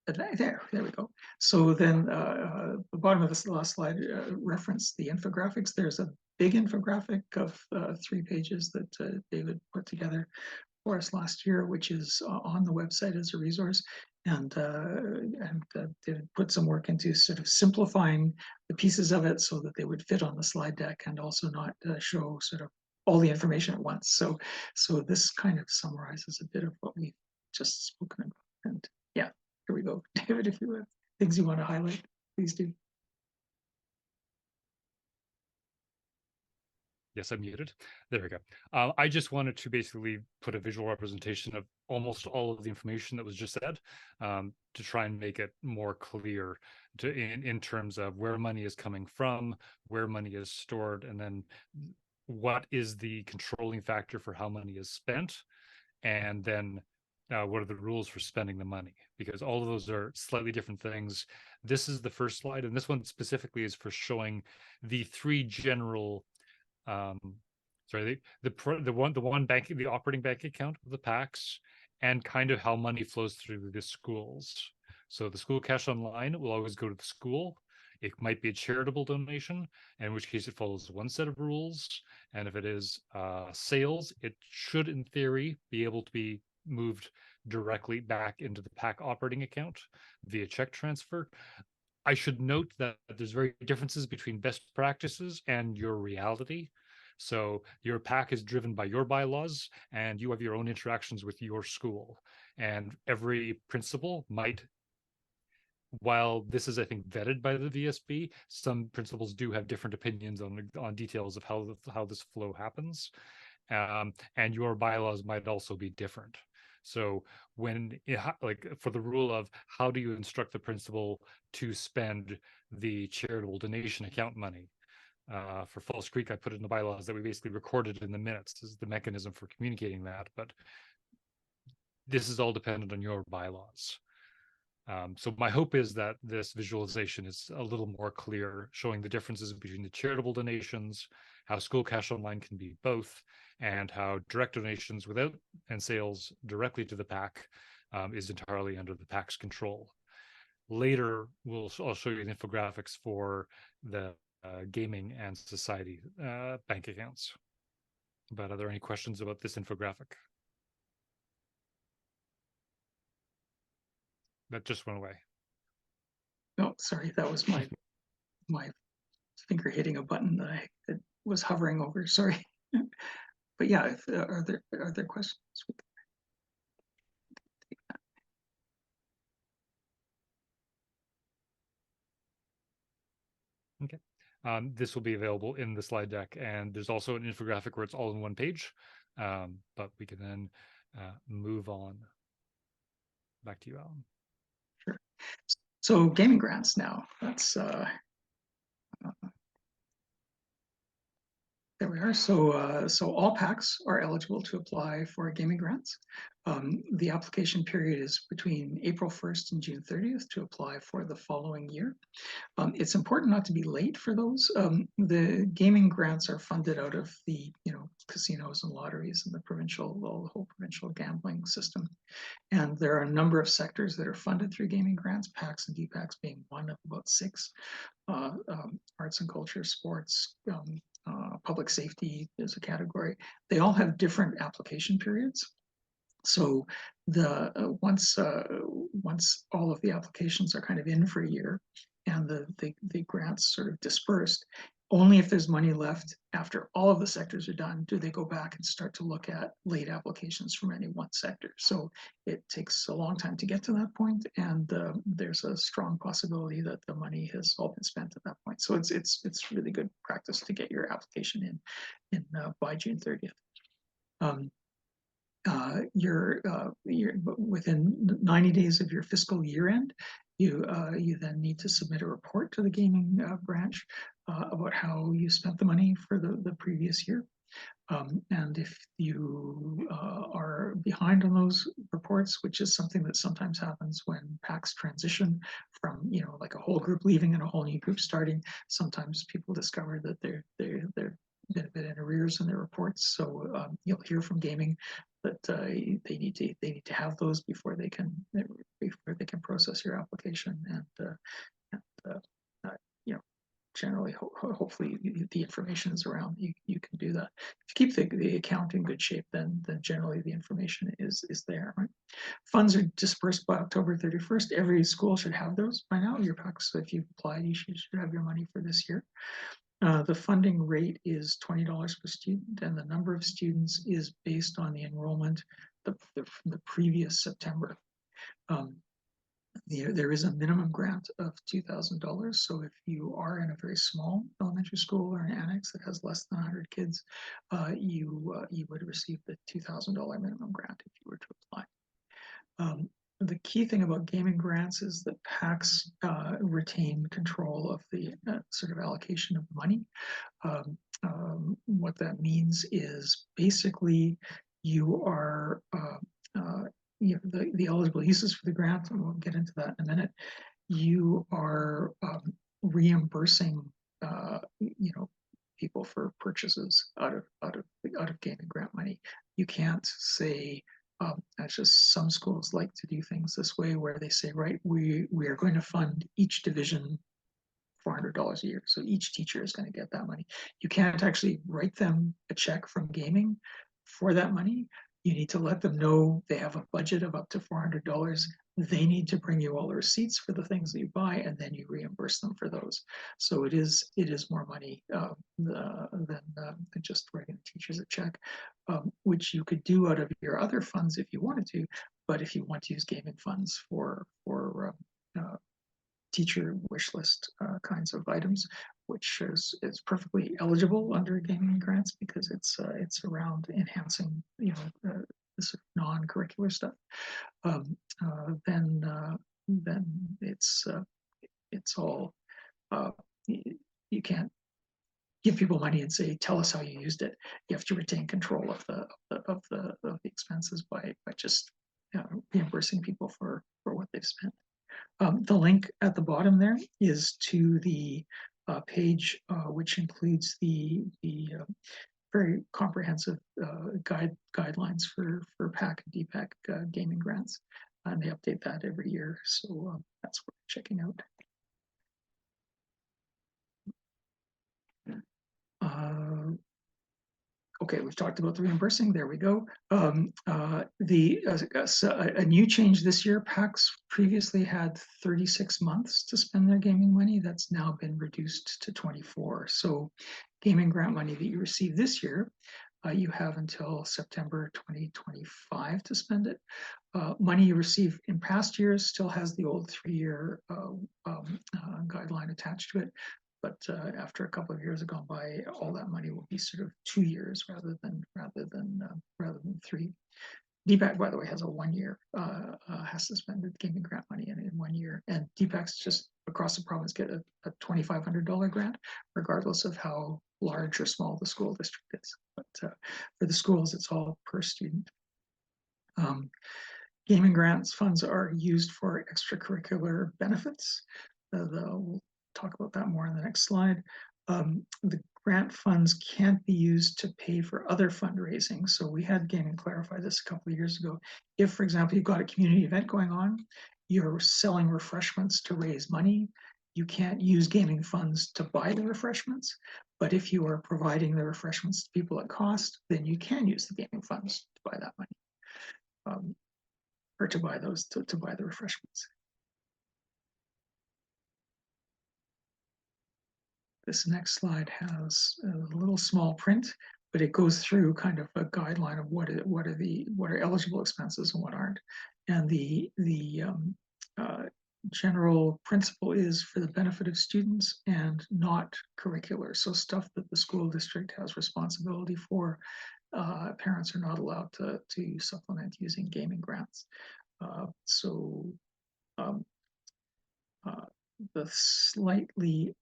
There we go. So then the bottom of this last slide referenced the infographics. There's a big infographic of 3 pages that David put together for us last year, which is on the website as a resource. And David put some work into sort of simplifying the pieces of it so that they would fit on the slide deck and also not show sort of all the information at once. So this kind of summarizes a bit of what we've just spoken about. And yeah. Here we go. David, if you have things you want to highlight, please do. Yes, I'm muted. There we go. I just wanted to basically put a visual representation of almost all of the information that was just said, to try and make it more clear in terms of where money is coming from, where money is stored, and then what is the controlling factor for how money is spent, and then what are the rules for spending the money? Because all of those are slightly different things. This is the first slide, and this one specifically is for showing the three general, the one bank, the operating bank account of the PACs, and kind of how money flows through the schools. So the school cash online will always go to the school. It might be a charitable donation, in which case it follows one set of rules. And if it is sales, it should, in theory, be able to be moved directly back into the PAC operating account via check transfer. I should note that there's very differences between best practices and your reality. So your PAC is driven by your bylaws, and you have your own interactions with your school. And every principal might, while this is, I think, vetted by the VSB, some principals do have different opinions on details of how this flow happens. And your bylaws might also be different. So when, like, for the rule of how do you instruct the principal to spend the charitable donation account money, for Falls Creek, I put it in the bylaws that we basically recorded in the minutes as the mechanism for communicating that. But this is all dependent on your bylaws. So my hope is that this visualization is a little more clear, showing the differences between the charitable donations, how school cash online can be both, and how direct donations without and sales directly to the PAC is entirely under the PAC's control. Later, I'll show you the infographics for the gaming and society bank accounts. But are there any questions about this infographic? That just went away. No, sorry, that was my finger hitting a button that I was hovering over. Sorry, but yeah, if, are there questions? Okay. This will be available in the slide deck, and there's also an infographic where it's all in one page. But we can then move on. Back to you, Alan. Sure. So gaming grants now. That's there we are. So so all PACs are eligible to apply for gaming grants. The application period is between April 1st and June 30th to apply for the following year. It's important not to be late for those. The gaming grants are funded out of the casinos and lotteries and the whole provincial gambling system. And there are a number of sectors that are funded through gaming grants, PACs and DPACs being one of about 6. Arts and culture, sports, public safety is a category. They all have different application periods. So once all of the applications are kind of in for a year and the grants sort of dispersed, only if there's money left after all of the sectors are done do they go back and start to look at late applications from any one sector. So it takes a long time to get to that point, and there's a strong possibility that the money has all been spent at that point. So it's really good practice to get your application in by June 30th. You're within 90 days of your fiscal year end, you then need to submit a report to the gaming branch about how you spent the money for the previous year. And if you are behind on those reports, which is something that sometimes happens when PACs transition from, like a whole group leaving and a whole new group starting, sometimes people discover that they're been a bit in arrears in their reports. So you'll hear from gaming that they need to have those before they can process your application, and generally, hopefully the information is around. You can do that. If you keep the account in good shape, then generally the information is there. Right? Funds are dispersed by October 31st. Every school should have those by now. Your PACs, so if you've applied, you should have your money for this year. The funding rate is $20 per student, and the number of students is based on the enrollment from the previous September. There is a minimum grant of $2,000. So if you are in a very small elementary school or an annex that has less than 100 kids, you would receive the $2,000 minimum grant if you were to apply. The key thing about gaming grants is that PACs retain control of the sort of allocation of money. What that means is basically you are the eligible uses for the grant, and we'll get into that in a minute. You are reimbursing people for purchases out of gaming grant money. You can't say that's just some schools like to do things this way, where they say, right, we are going to fund each division $400 a year, so each teacher is going to get that money. You can't actually write them a check from gaming for that money. You need to let them know they have a budget of up to $400. They need to bring you all the receipts for the things that you buy, and then you reimburse them for those. So it is more money than just writing teachers a check, which you could do out of your other funds if you wanted to. But if you want to use gaming funds for teacher wish list kinds of items, which is perfectly eligible under gaming grants, because it's around enhancing the sort of non-curricular stuff. Then it's all you can't give people money and say, tell us how you used it. You have to retain control of the expenses by just reimbursing people for what they've spent. The link at the bottom there is to the page which includes the very comprehensive guidelines for PAC and DPAC gaming grants, and they update that every year. So that's worth checking out. Okay, we've talked about the reimbursing. There we go. A new change this year, PACs previously had 36 months to spend their gaming money. That's now been reduced to 24. So gaming grant money that you receive this year, you have until September 2025 to spend it. Money you receive in past years still has the old 3-year guideline attached to it. But after a couple of years have gone by, all that money will be sort of 2 years rather than 3. DPAC, by the way, has a 1 year, has to spend the gaming grant money in 1 year, and DPACs just across the province get a $2,500 grant, regardless of how large or small the school district is. But for the schools, it's all per student. Gaming grants funds are used for extracurricular benefits. We'll talk about that more in the next slide. The grant funds can't be used to pay for other fundraising. So we had Gaming clarify this a couple of years ago. If, for example, you've got a community event going on, you're selling refreshments to raise money, you can't use gaming funds to buy the refreshments. But if you are providing the refreshments to people at cost, then you can use the gaming funds to buy that money, or to buy the refreshments. This next slide has a little small print, but it goes through kind of a guideline of what are eligible expenses and what aren't. And the general principle is for the benefit of students and not curricular. So stuff that the school district has responsibility for, parents are not allowed to supplement using gaming grants. The slightly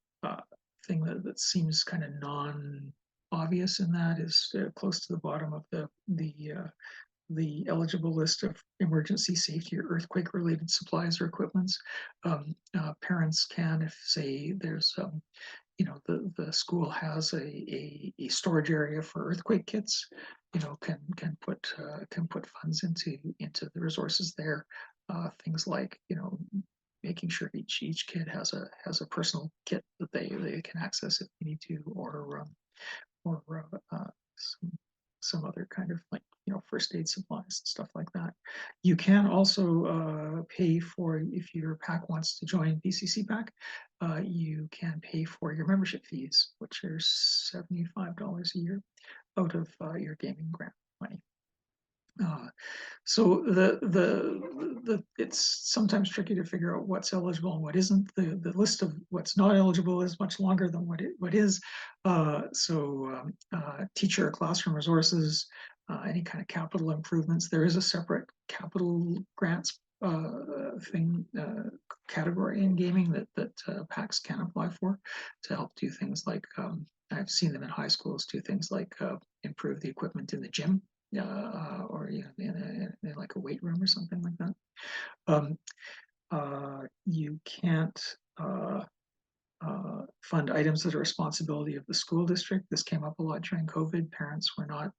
thing that seems kind of non-obvious in that is close to the bottom of the eligible list of emergency safety or earthquake related supplies or equipments. Parents can, if say there's the school has a storage area for earthquake kits, can put funds into the resources there. Things like making sure each kid has a personal kit that they can access if they need to, or some other kind of first aid supplies and stuff like that. You can also pay for, if your PAC wants to join BCC PAC, you can pay for your membership fees, which are $75 a year out of your gaming grant money. So it's sometimes tricky to figure out what's eligible and what isn't. The list of what's not eligible is much longer than what is. Teacher or classroom resources, any kind of capital improvements. There is a separate capital grants category in gaming that PACs can apply for to help do things like, I've seen them in high schools do things like improve the equipment in the gym or in like a weight room or something like that. You can't fund items that are responsibility of the school district. This came up a lot during COVID. Parents were not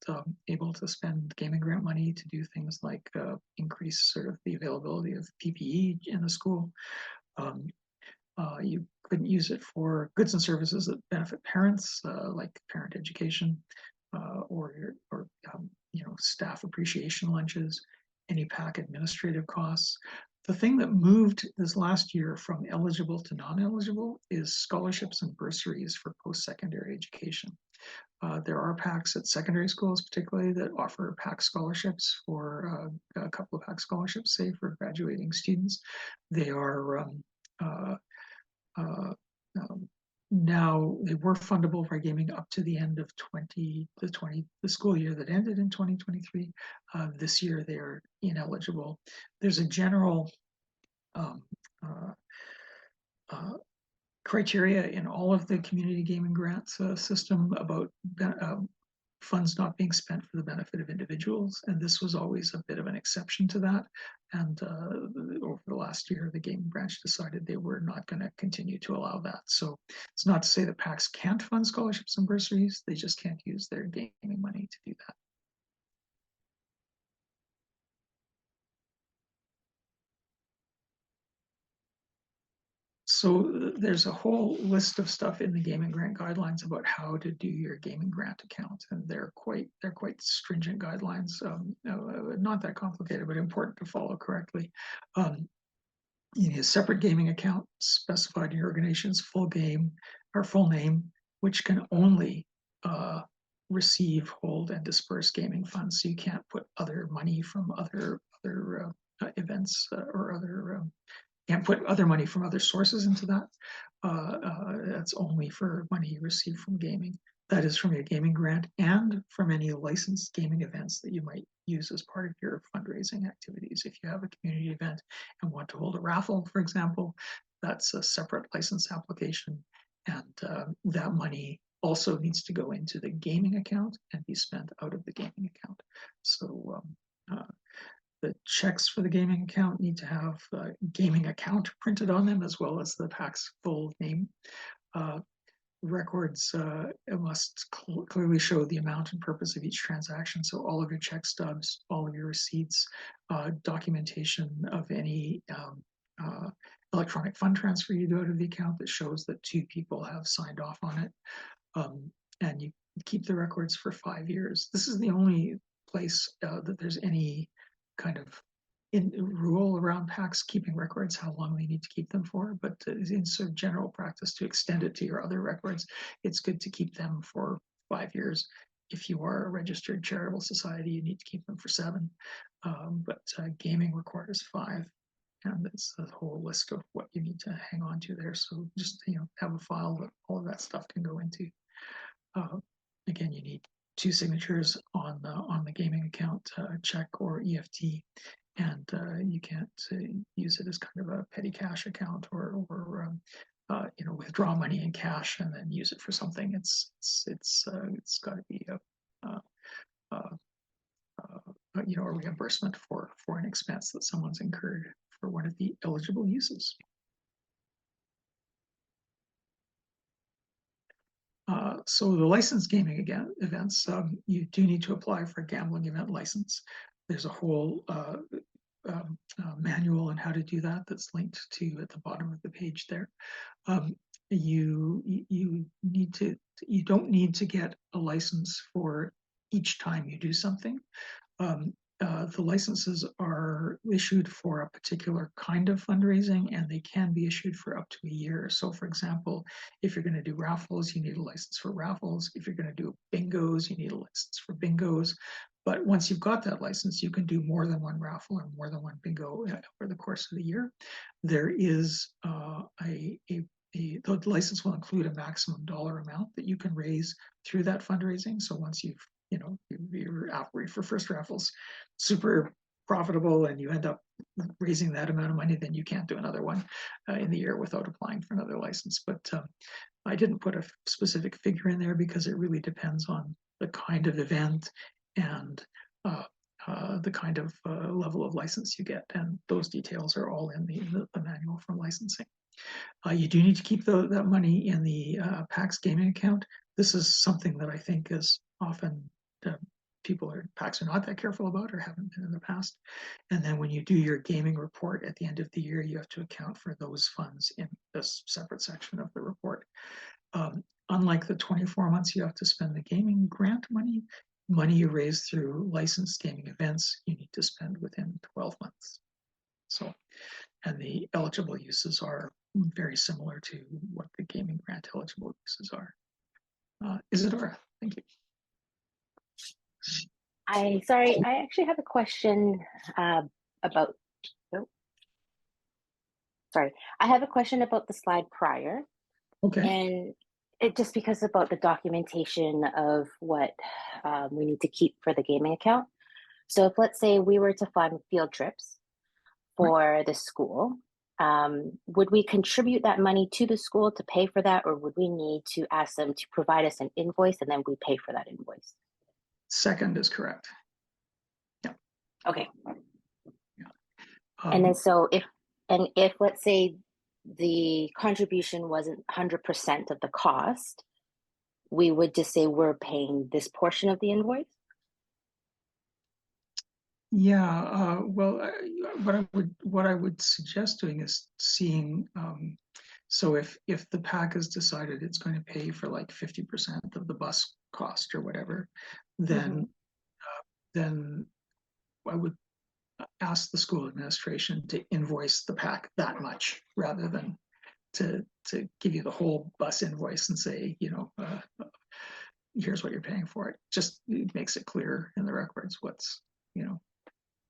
able to spend gaming grant money to do things like increase sort of the availability of PPE in the school. You couldn't use it for goods and services that benefit parents, like parent education, or staff appreciation lunches, any PAC administrative costs. The thing that moved this last year from eligible to non-eligible is scholarships and bursaries for post-secondary education. There are PACs at secondary schools, particularly, that offer PAC scholarships for a couple of PAC scholarships, say, for graduating students. They are now, they were fundable for gaming up to the end of the school year that ended in 2023. This year they are ineligible. There's a general criteria in all of the community gaming grants system about funds not being spent for the benefit of individuals, and this was always a bit of an exception to that. And over the last year, the gaming branch decided they were not going to continue to allow that. So it's not to say that PACs can't fund scholarships and bursaries, they just can't use their gaming money to do that. So there's a whole list of stuff in the gaming grant guidelines about how to do your gaming grant account, and they're quite stringent guidelines. Not that complicated, but important to follow correctly. You need a separate gaming account specified in your organization's full name, which can only receive, hold, and disperse gaming funds. So you can't put other money from other events or other. Can't put other money from other sources into that. That's only for money you receive from gaming. That is from your gaming grant and from any licensed gaming events that you might use as part of your fundraising activities. If you have a community event and want to hold a raffle, for example, that's a separate license application. And that money also needs to go into the gaming account and be spent out of the gaming account. So the checks for the gaming account need to have gaming account printed on them, as well as the PAC's full name. Records must clearly show the amount and purpose of each transaction. So all of your check stubs, all of your receipts, documentation of any electronic fund transfer you do out of the account that shows that 2 people have signed off on it. And you keep the records for 5 years. This is the only place that there's any kind of rule around PACs keeping records, how long they need to keep them for, but in sort of general practice to extend it to your other records, it's good to keep them for 5 years. If you are a registered charitable society, you need to keep them for 7, but gaming requires 5, and it's a whole list of what you need to hang on to there. So just have a file that all of that stuff can go into. Again, you need 2 signatures on the gaming account, check or EFT, and you can't use it as kind of a petty cash account or withdraw money in cash and then use it for something. It's got to be a reimbursement for an expense that someone's incurred for one of the eligible uses. So the licensed gaming events, you do need to apply for a gambling event license. There's a whole manual on how to do that that's linked to at the bottom of the page there. You don't need to get a license for each time you do something. The licenses are issued for a particular kind of fundraising, and they can be issued for up to a year. So for example, if you're going to do raffles, you need a license for raffles. If you're going to do bingos, you need a license for bingos. But once you've got that license, you can do more than one raffle or more than one bingo over the course of the year. There is the license will include a maximum dollar amount that you can raise through that fundraising. So once you've your first raffles super profitable and you end up raising that amount of money, then you can't do another one in the year without applying for another license. But I didn't put a specific figure in there because it really depends on the kind of event and the kind of level of license you get, and those details are all in the manual from licensing. You do need to keep that money in the PAX gaming account. This is something that I think is often PACs are not that careful about or haven't been in the past. And then when you do your gaming report at the end of the year, you have to account for those funds in this separate section of the report. Unlike the 24 months you have to spend the gaming grant money you raise through licensed gaming events, you need to spend within 12 months. So, and the eligible uses are very similar to what the gaming grant eligible uses are. Isadora, thank you. I actually have a question about, I have a question about the slide prior. Okay. And it just because about the documentation of what we need to keep for the gaming account. So if let's say we were to fund field trips for the school, would we contribute that money to the school to pay for that, or would we need to ask them to provide us an invoice and then we pay for that invoice? Second is correct. Yeah. Okay. Yeah. And then so if let's say the contribution wasn't 100% of the cost, we would just say we're paying this portion of the invoice? Yeah, well, what I would suggest doing is seeing, so if the PAC has decided it's going to pay for like 50% of the bus cost or whatever, then then I would ask the school administration to invoice the PAC that much rather than to give you the whole bus invoice and say, you know, here's what you're paying for it. Just it makes it clear in the records what's, you know,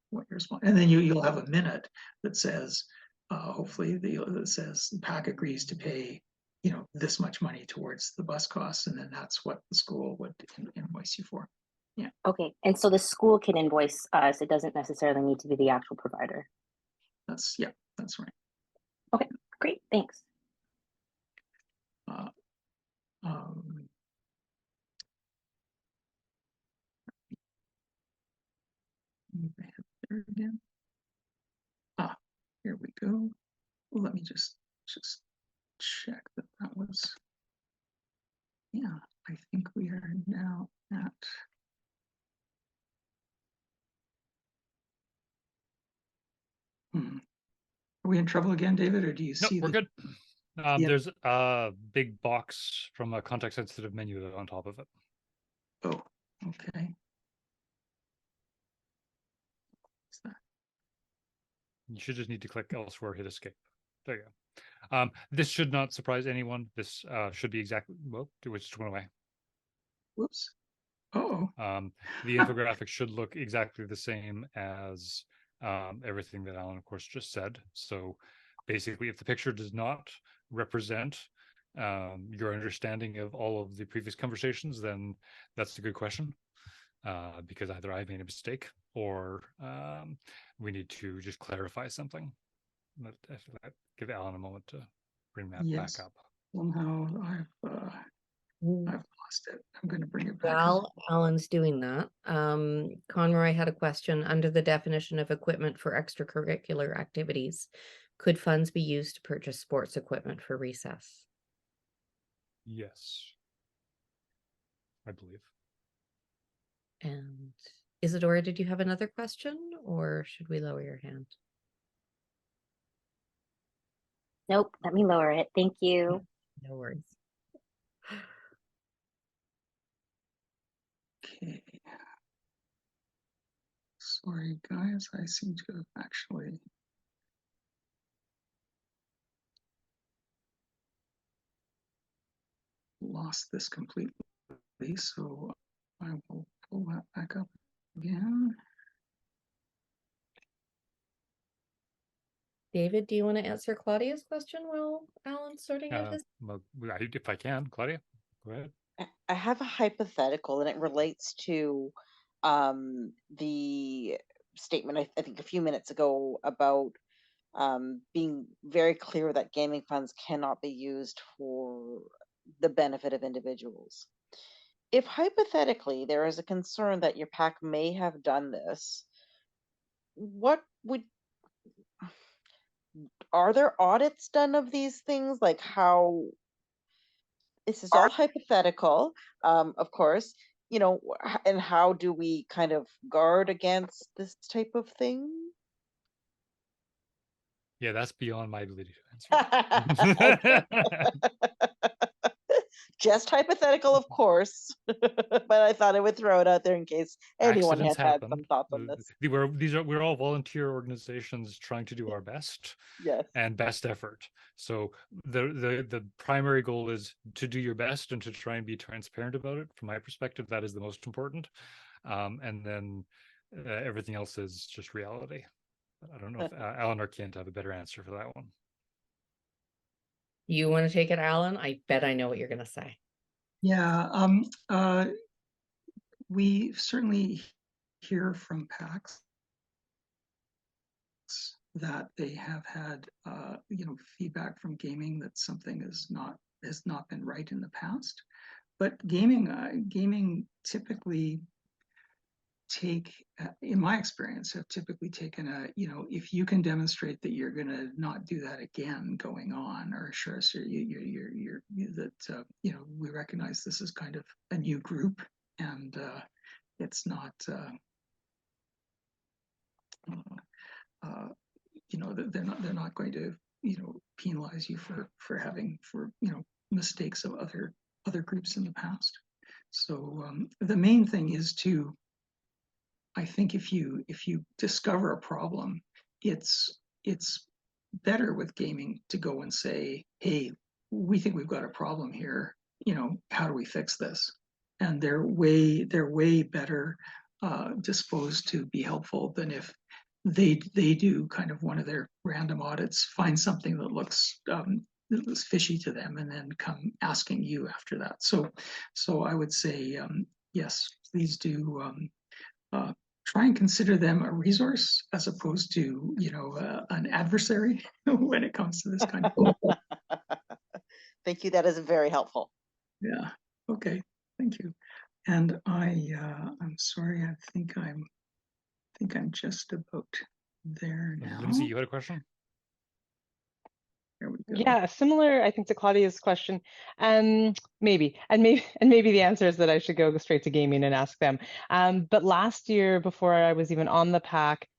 what you're responsible. And then you'll have a minute that says, hopefully that says the PAC agrees to pay, you know, this much money towards the bus costs, and then that's what the school would invoice you for. Yeah. Okay, and so the school can invoice us. It doesn't necessarily need to be the actual provider. That's right. Okay, great, thanks. There again. Here we go. Well, let me just check that was. Yeah, I think we are now at. Are we in trouble again, David, or do you see? We're good. Yeah. There's a big box from a context-sensitive menu on top of it. Oh, okay. What's that? You should just need to click elsewhere, hit escape. There you go. This should not surprise anyone. This should be exactly, well, which just went away. Whoops. Oh. The infographic should look exactly the same as everything that Alan, of course, just said. So basically, if the picture does not represent your understanding of all of the previous conversations, then that's a good question. Because either I made a mistake or we need to just clarify something. Give Alan a moment to bring that back up. Somehow I've lost it. I'm going to bring it back. While Alan's doing that, Conroy had a question under the definition of equipment for extracurricular activities. Could funds be used to purchase sports equipment for recess? Yes, I believe. And Isadora, did you have another question, or should we lower your hand? Nope, let me lower it. Thank you. No worries. Okay. Sorry, guys. I seem to have actually lost this completely, so I will pull that back up again. David, do you want to answer Claudia's question while Alan's sorting out his? Well, if I can, Claudia, go ahead. I have a hypothetical, and it relates to the statement I think a few minutes ago about being very clear that gaming funds cannot be used for the benefit of individuals. if hypothetically there is a concern that your PAC may have done this, are there audits done of these things? Like how, this is all hypothetical, of course, you know, and how do we kind of guard against this type of thing? Yeah, that's beyond my ability to answer. Just hypothetical, of course, but I thought I would throw it out there in case anyone Accidents had happen. some thoughts on this. We're all volunteer organizations trying to do our best. Yes. And best effort. So the primary goal is to do your best and to try and be transparent about it. From my perspective, that is the most important. And then everything else is just reality. I don't know if Alan or Kent have a better answer for that one. You want to take it, Alan? I bet I know what you're going to say. Yeah, we certainly hear from PACs that they have had, feedback from gaming that something has not been right in the past. But gaming typically in my experience, have typically taken if you can demonstrate that you're going to not do that again going on, or assure us that we recognize this is kind of a new group and it's not they're not going to penalize you for mistakes of other groups in the past. So the main thing is to, I think, if you discover a problem, it's better with gaming to go and say, hey, we think we've got a problem here, how do we fix this? And they're way better disposed to be helpful than if they do kind of one of their random audits, find something that looks fishy to them, and then come asking you after that. So I would say yes, please do try and consider them a resource as opposed to an adversary when it comes to this kind of thing. Thank you. That is very helpful. Yeah. Okay. Thank you. And I'm sorry. I think I'm just about there now. Lindsay, you had a question? There we go. Yeah, similar, I think, to Claudia's question. Maybe the answer is that I should go straight to gaming and ask them. But last year, before I was even on the PAC,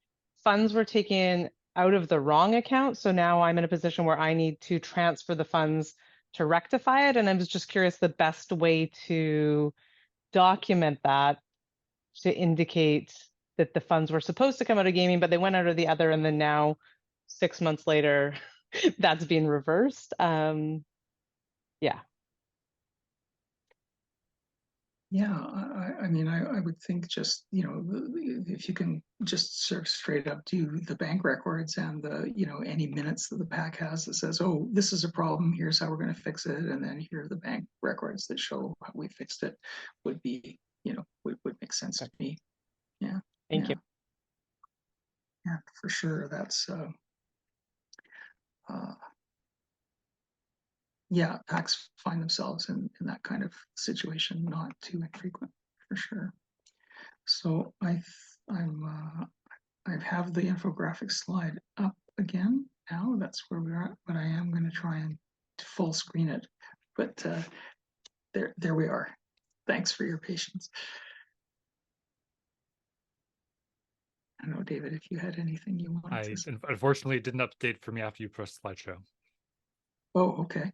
funds were taken out of the wrong account. So now I'm in a position where I need to transfer the funds to rectify it. And I was just curious the best way to document that, to indicate that the funds were supposed to come out of gaming, but they went out of the other, and then now 6 months later, that's being reversed. Yeah. Yeah, I mean, I would think just, if you can just sort of straight up do the bank records and the, any minutes that the PAC has that says, oh, this is a problem, here's how we're going to fix it, and then here are the bank records that show how we fixed it, would be, would make sense to me. Yeah. Thank you. Yeah, for sure. That's yeah, PACs find themselves in that kind of situation not too infrequent, for sure. So I have the infographic slide up again now. That's where we are, but I am going to try and full screen it. But there we are. Thanks for your patience. I don't know, David, if you had anything you wanted to say. Unfortunately, it didn't update for me after you pressed slideshow. Oh, okay.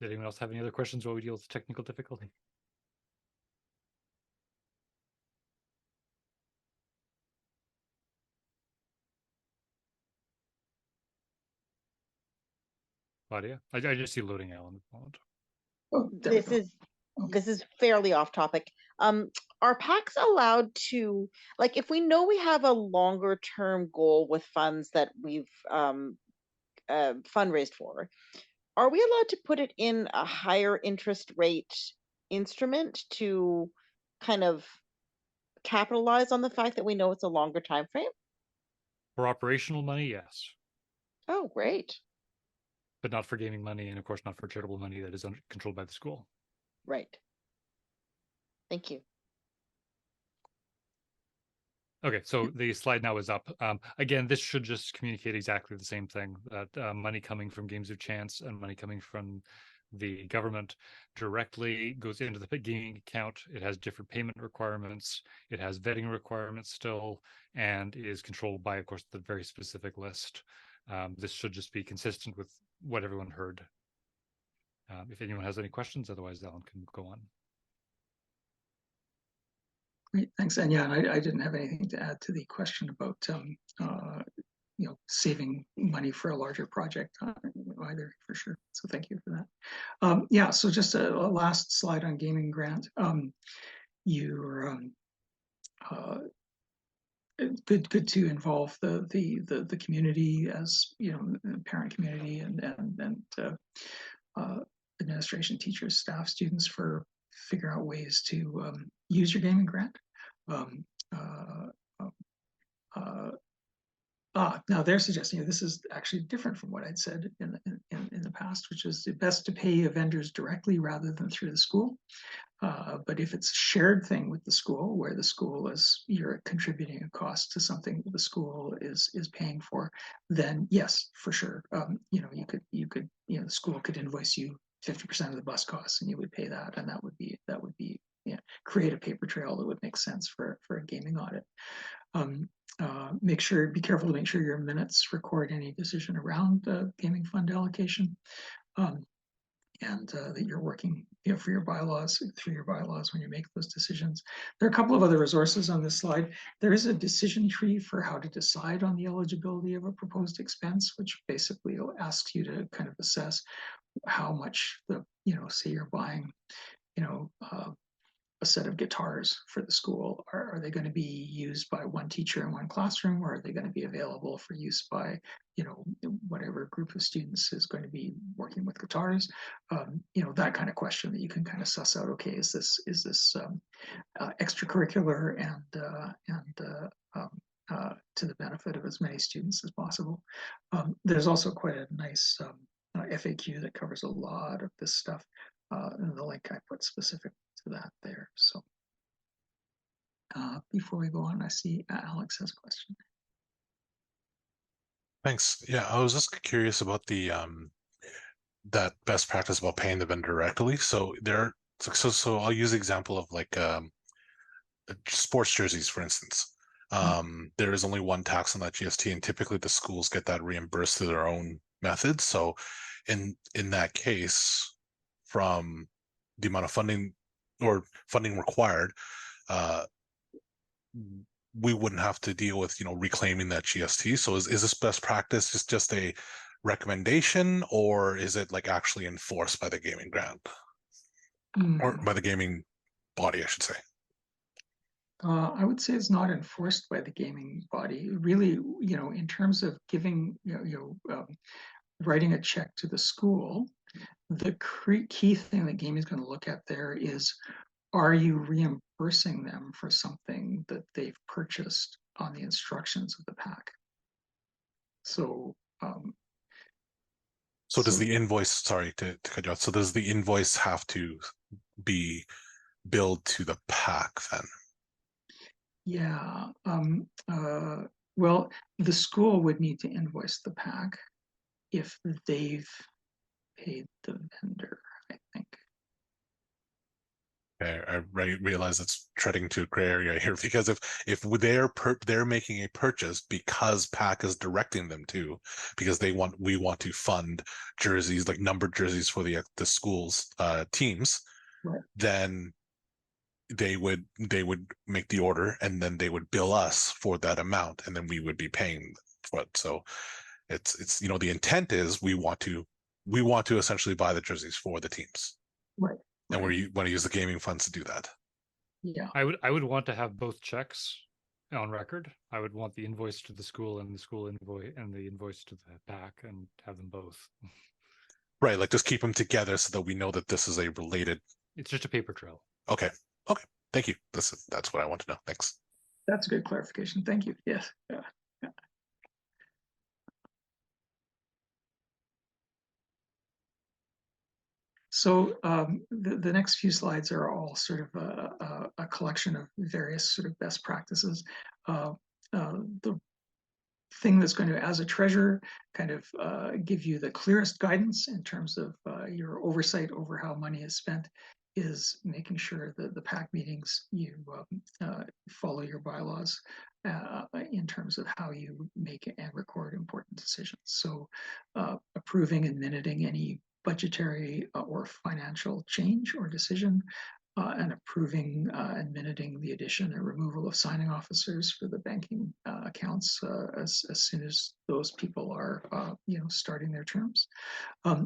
Did anyone else have any other questions while we deal with technical difficulty? Claudia, I just see loading Alan at the moment. Oh, this is fairly off topic. Are PACs allowed to, like, if we know we have a longer term goal with funds that we've fundraised for, are we allowed to put it in a higher interest rate instrument to kind of capitalize on the fact that we know it's a longer time frame? For operational money, yes, Oh, great. but not for gaming money, and of course not for charitable money that is controlled by the school. Right. Thank you. Okay, so the slide now is up. Again, this should just communicate exactly the same thing, that money coming from games of chance and money coming from the government directly goes into the gaming account. It has different payment requirements. It has vetting requirements still, and is controlled by, of course, the very specific list. This should just be consistent with what everyone heard. If anyone has any questions, otherwise Alan can go on. Great, thanks. And yeah, I didn't have anything to add to the question about saving money for a larger project either, for sure. So thank you for that. Yeah, so just a last slide on gaming grant. You're good to involve the community, as the parent community and administration, teachers, staff, students, for figure out ways to use your gaming grant. Now they're suggesting this is actually different from what I'd said in the past, which is best to pay vendors directly rather than through the school. But if it's a shared thing with the school, where the school you're contributing a cost to something that the school is paying for, then yes, for sure. The school could invoice you 50% of the bus costs, and you would pay that, and that would be create a paper trail that would make sense for a gaming audit. Be careful to make sure your minutes record any decision around the gaming fund allocation. And that you're working for your bylaws, through your bylaws when you make those decisions. There are a couple of other resources on this slide. There is a decision tree for how to decide on the eligibility of a proposed expense, which basically asks you to kind of assess how much say you're buying, a set of guitars for the school. Are they going to be used by one teacher in one classroom, or are they going to be available for use by whatever group of students is going to be working with guitars? That kind of question that you can kind of suss out. Okay, is this extracurricular and to the benefit of as many students as possible? There's also quite a nice FAQ that covers a lot of this stuff, and the link I put specific to that there. So before we go on, I see Alex has a question. Thanks. Yeah, I was just curious about the that best practice about paying the vendor directly. So so I'll use the example of like sports jerseys, for instance. There is only one tax on that GST, and typically the schools get that reimbursed through their own methods. So in that case, from the amount of funding required, we wouldn't have to deal with reclaiming that GST. So is this best practice just a recommendation, or is it like actually enforced by the gaming grant or by the gaming body, I should say? I would say it's not enforced by the gaming body. Really, in terms of giving, writing a check to the school, the key thing that gaming is going to look at there is, are you reimbursing them for something that they've purchased on the instructions of the PAC? So, does the invoice, sorry to cut you off, so does the invoice have to be billed to the PAC then? Yeah, well, the school would need to invoice the PAC if they've paid the vendor, I think. Okay, I realize it's treading to a gray area here, because if they're making a purchase because PAC is directing them to, because we want to fund jerseys, like numbered jerseys for the schools teams, right, then they would make the order, and then they would bill us for that amount, and then we would be paying for it. So it's the intent is we want to essentially buy the jerseys for the teams, right, and we want to use the gaming funds to do that. Yeah, I would want to have both checks, on record. I would want the invoice to the school and the school invoice and the invoice to the PAC and have them both. Right, like just keep them together so that we know that this is a related. It's just a paper trail. Okay. Thank you. That's what I want to know. Thanks. That's a good clarification. Thank you. Yes. Yeah. So the next few slides are all sort of a collection of various sort of best practices. The thing that's going to, as a treasurer, kind of give you the clearest guidance in terms of your oversight over how money is spent is making sure that the PAC meetings, you follow your bylaws in terms of how you make and record important decisions. So approving and minuting any budgetary or financial change or decision, and approving and minuting the addition and removal of signing officers for the banking accounts as soon as those people are starting their terms.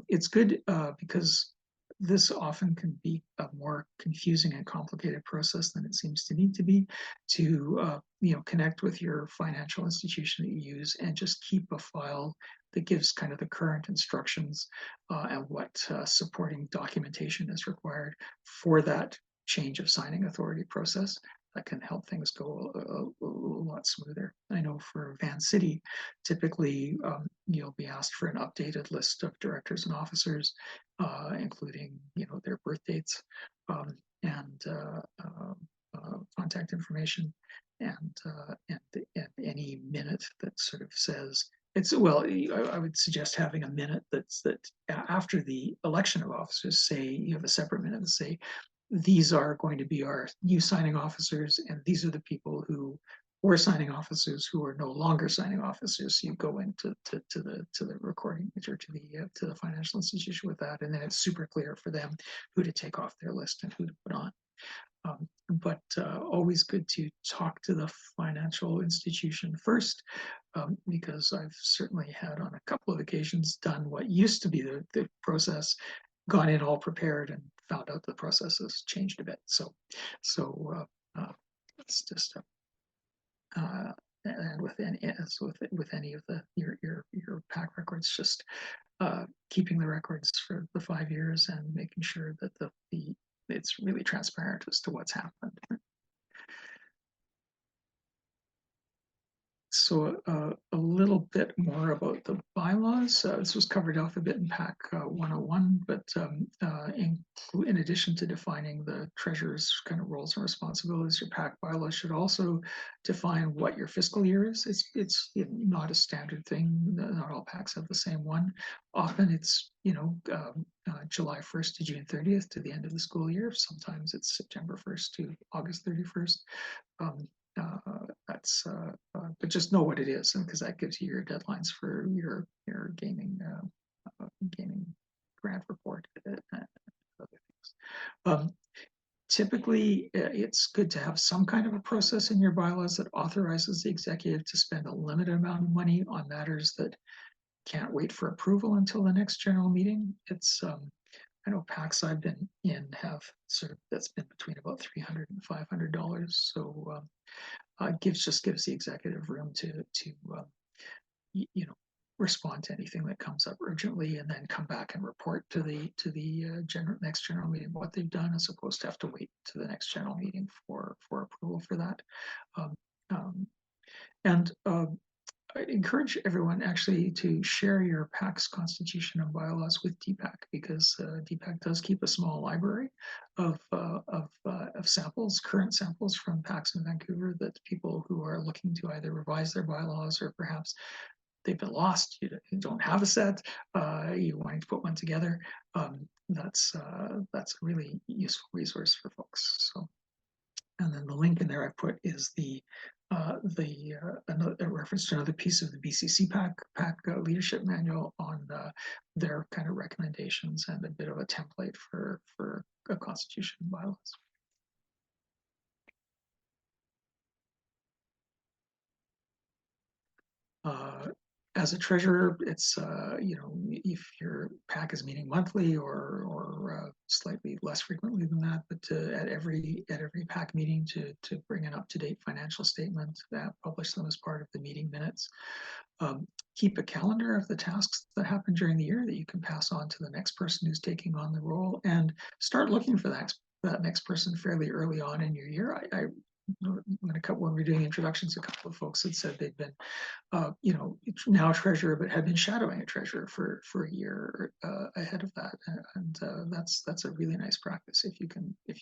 It's good because this often can be a more confusing and complicated process than it seems to need to be, to connect with your financial institution that you use and just keep a file that gives kind of the current instructions and what supporting documentation is required for that change of signing authority process. That can help things go a lot smoother. I know for Van City, typically you'll be asked for an updated list of directors and officers, including their birth dates and contact information, and any minute that sort of says it's, well, I would suggest having a minute that after the election of officers, say you have a separate minute and say, these are going to be our new signing officers, and these are the people who were signing officers who are no longer signing officers. So you go into to the recording or to the financial institution with that, and then it's super clear for them who to take off their list and who to put on. But always good to talk to the financial institution first, because I've certainly had on a couple of occasions done what used to be the process, gone in all prepared and found out the process has changed a bit. So it's just and with any of your PAC records, just keeping the records for the 5 years and making sure that it's really transparent as to what's happened. So a little bit more about the bylaws. This was covered off a bit in PAC 101, but in addition to defining the treasurer's kind of roles and responsibilities, your PAC bylaws should also define what your fiscal year is. It's not a standard thing. Not all PACs have the same one. Often it's July 1st to June 30th to the end of the school year. Sometimes it's September 1st to August 31st. But just know what it is, because that gives you your deadlines for your gaming grant report and other things. Typically, it's good to have some kind of a process in your bylaws that authorizes the executive to spend a limited amount of money on matters that can't wait for approval until the next general meeting. It's I know PACs I've been in have sort of, that's been between about $300 and $500. So just gives the executive room to respond to anything that comes up urgently, and then come back and report to the next general meeting what they've done, as opposed to have to wait to the next general meeting for approval for that. I encourage everyone actually to share your PAC's constitution and bylaws with DPAC, because DPAC does keep a small library of samples, current samples from PACs in Vancouver, that people who are looking to either revise their bylaws, or perhaps they've been lost, you don't have a set, you wanting to put one together. That's a really useful resource for folks. So, and then the link in there I put is a reference to another piece of the BCC PAC leadership manual on their kind of recommendations, and a bit of a template for a constitution and bylaws. as a treasurer, it's if your PAC is meeting monthly or slightly less frequently than that, but at every PAC meeting to bring an up-to-date financial statement, publish them as part of the meeting minutes. Keep a calendar of the tasks that happen during the year that you can pass on to the next person who's taking on the role, and start looking for that next person fairly early on in your year. When we were doing introductions, a couple of folks had said they'd been now treasurer, but had been shadowing a treasurer for a year ahead of that, and that's a really nice practice if you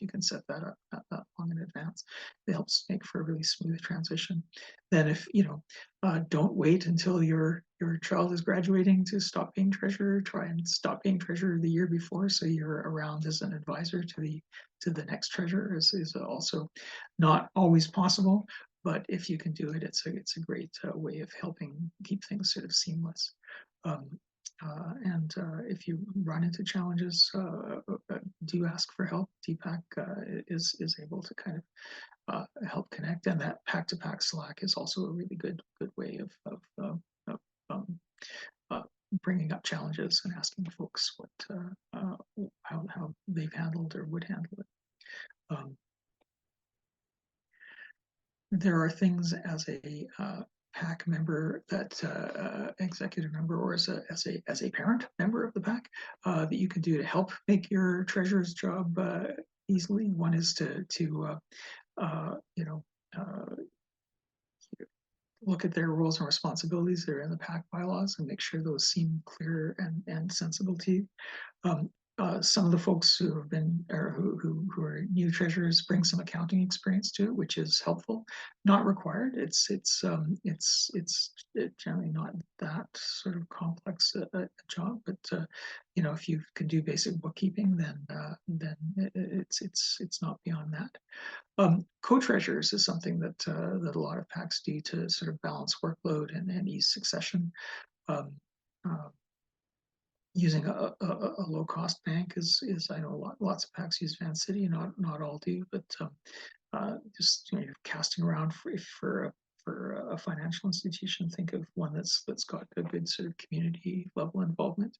can set that up that long in advance. It helps make for a really smooth transition. Then if don't wait until your child is graduating to stop being treasurer. Try and stop being treasurer the year before, so you're around as an advisor to the next treasurer. Is also not always possible, but if you can do it, it's a great way of helping keep things sort of seamless. If you run into challenges, do ask for help. DPAC is able to kind of help connect, and that PAC-to-PAC Slack is also a really good way of bringing up challenges and asking folks how they've handled or would handle it. There are things as a PAC member, that executive member, or as a parent member of the PAC, that you can do to help make your treasurer's job easily. One is to look at their roles and responsibilities that are in the PAC bylaws and make sure those seem clear and sensible to you. Some of the folks who have been or who are new treasurers bring some accounting experience to it, which is helpful. Not required. It's generally not that sort of complex a job, but if you can do basic bookkeeping, then it's not beyond that. Co-treasurers is something that a lot of PACs do to sort of balance workload and ease succession. Using a low-cost bank is I know lots of PACs use Vancity, not all do, but just casting around for a financial institution, think of one that's got a good sort of community level involvement.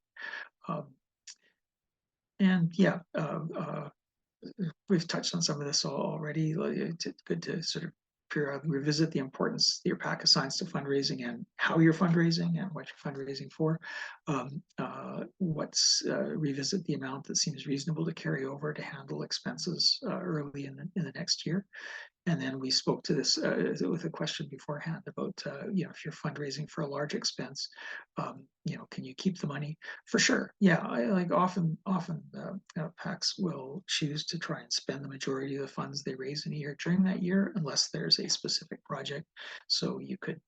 We've touched on some of this already. It's good to sort of periodically revisit the importance that your PAC assigns to fundraising and how you're fundraising and what you're fundraising for. Revisit the amount that seems reasonable to carry over to handle expenses early in the next year. And then we spoke to this with a question beforehand about if you're fundraising for a large expense, can you keep the money? For sure, yeah. Often PACs will choose to try and spend the majority of the funds they raise in a year during that year, unless there's a specific project. So you could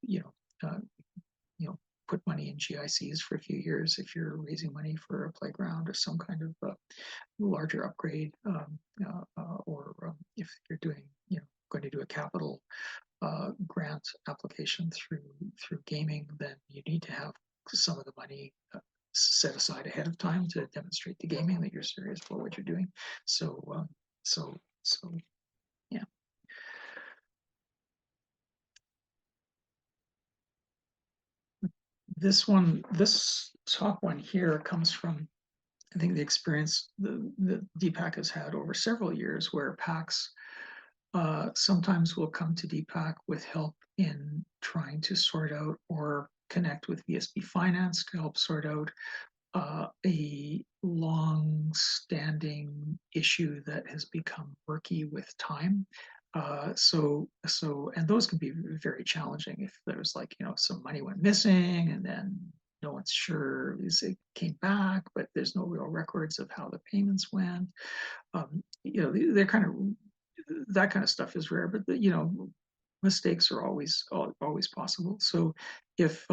put money in GICs for a few years if you're raising money for a playground or some kind of larger upgrade, or if you're doing going to do a capital grant application through gaming, then you need to have some of the money set aside ahead of time to demonstrate to gaming that you're serious about what you're doing. So yeah. This top one here comes from, I think, the experience the DPAC has had over several years, where PACs sometimes will come to DPAC with help in trying to sort out or connect with VSB Finance to help sort out a long-standing issue that has become murky with time. And those can be very challenging if there's some money went missing and then no one's sure it came back, but there's no real records of how the payments went. They're kind of, that kind of stuff is rare, but mistakes are always possible. So if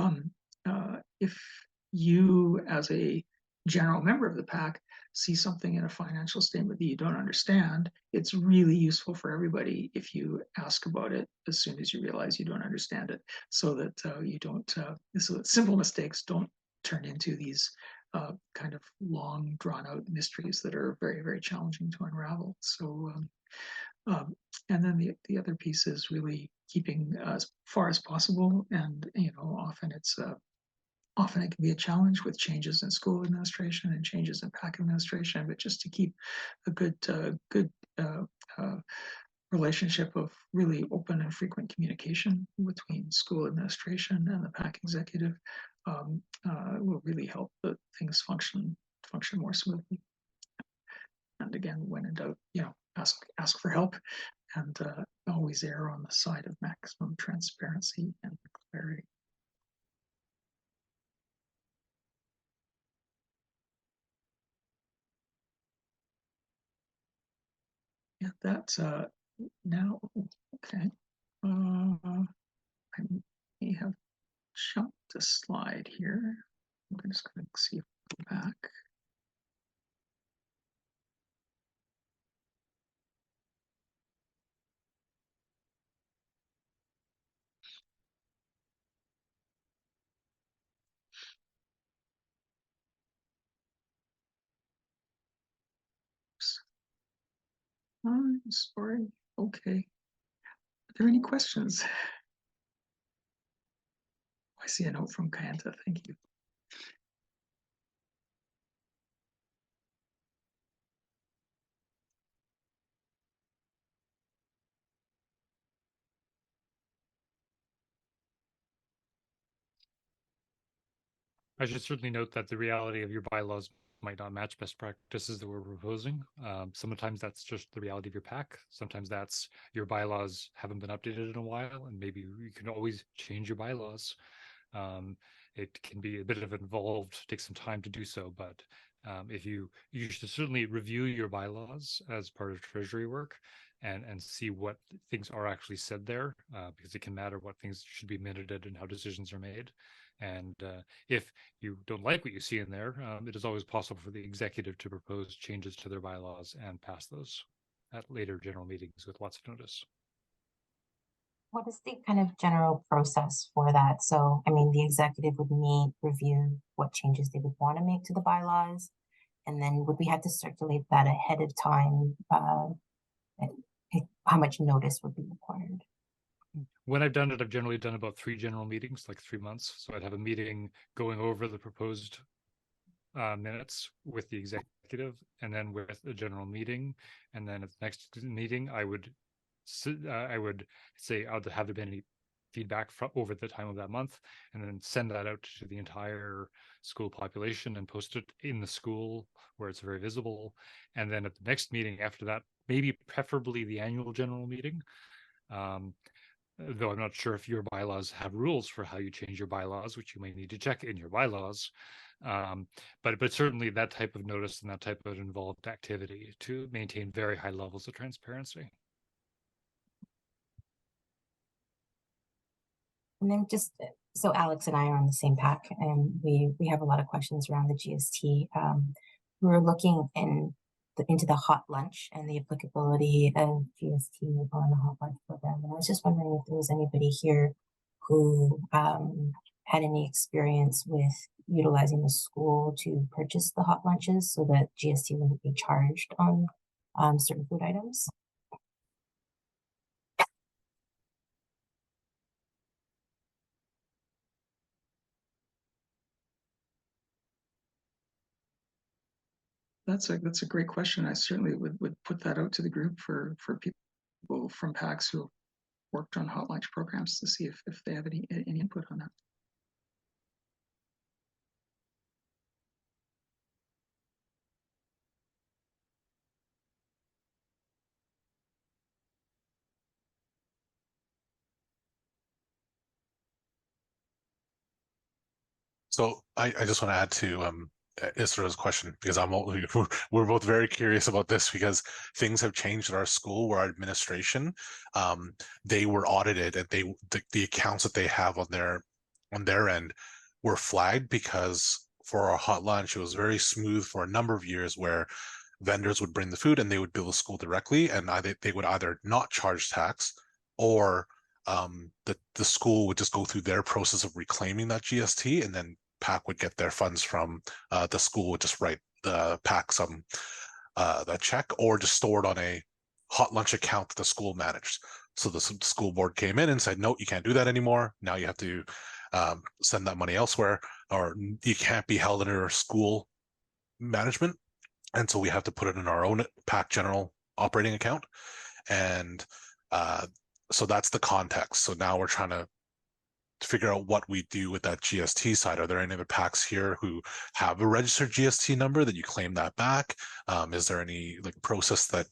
you as a general member of the PAC see something in a financial statement that you don't understand, it's really useful for everybody if you ask about it as soon as you realize you don't understand it, so that so that simple mistakes don't turn into these kind of long drawn out mysteries that are very, very challenging to unravel. So and then the other piece is really keeping as far as possible, and often it's often it can be a challenge with changes in school administration and changes in PAC administration, but just to keep a good relationship of really open and frequent communication between school administration and the PAC executive will really help the things function more smoothly. And again, when in doubt, ask for help, and always err on the side of maximum transparency and clarity. Yeah, that's now okay. I may have jumped a slide here. I'm just going to see if I go back. I'm sorry. Okay. Are there any questions? I see a note from Kayanta. Thank you. I should certainly note that the reality of your bylaws might not match best practices that we're proposing. Sometimes that's just the reality of your PAC. Sometimes that's your bylaws haven't been updated in a while, and maybe you can always change your bylaws. It can be a bit of involved, take some time to do so, but if you should certainly review your bylaws as part of Treasury work and see what things are actually said there, because it can matter what things should be minuted and how decisions are made. And if you don't like what you see in there, it is always possible for the executive to propose changes to their bylaws and pass those at later general meetings with lots of notice. What is the kind of general process for that? So, I mean, the executive would meet, review what changes they would want to make to the bylaws, and then would we have to circulate that ahead of time? How much notice would be required? When I've done it, I've generally done about 3 general meetings, like 3 months. So I'd have a meeting going over the proposed minutes with the executive, and then with a general meeting. And then at the next meeting, I would say, have there been any feedback over the time of that month, and then send that out to the entire school population and post it in the school where it's very visible. And then at the next meeting after that, maybe preferably the annual general meeting, though I'm not sure if your bylaws have rules for how you change your bylaws, which you may need to check in your bylaws. But certainly that type of notice and that type of involved activity to maintain very high levels of transparency. And then just, so Alex and I are on the same PAC, and we have a lot of questions around the GST. We're looking into the hot lunch and the applicability of GST on the hot lunch program. And I was just wondering if there was anybody here who had any experience with utilizing the school to purchase the hot lunches so that GST wouldn't be charged on certain food items. That's a great question. I certainly would put that out to the group for people from PACs who have worked on hot lunch programs to see if they have any input on that. So I just want to add to Israel's question, because we're both very curious about this, because things have changed at our school where our administration, they were audited, and the accounts that they have on their end were flagged, because for our hot lunch, it was very smooth for a number of years where vendors would bring the food and they would bill the school directly, and they would either not charge tax, or the school would just go through their process of reclaiming that GST, and then PAC would get their funds from the school, would just write the PAC that check, or just store it on a hot lunch account that the school managed. So the school board came in and said, no, you can't do that anymore. Now you have to send that money elsewhere, or you can't be held under school management. And so we have to put it in our own PAC general operating account. And so that's the context. So now we're trying to figure out what we do with that GST side. Are there any other PACs here who have a registered GST number that you claim that back? Is there any like process that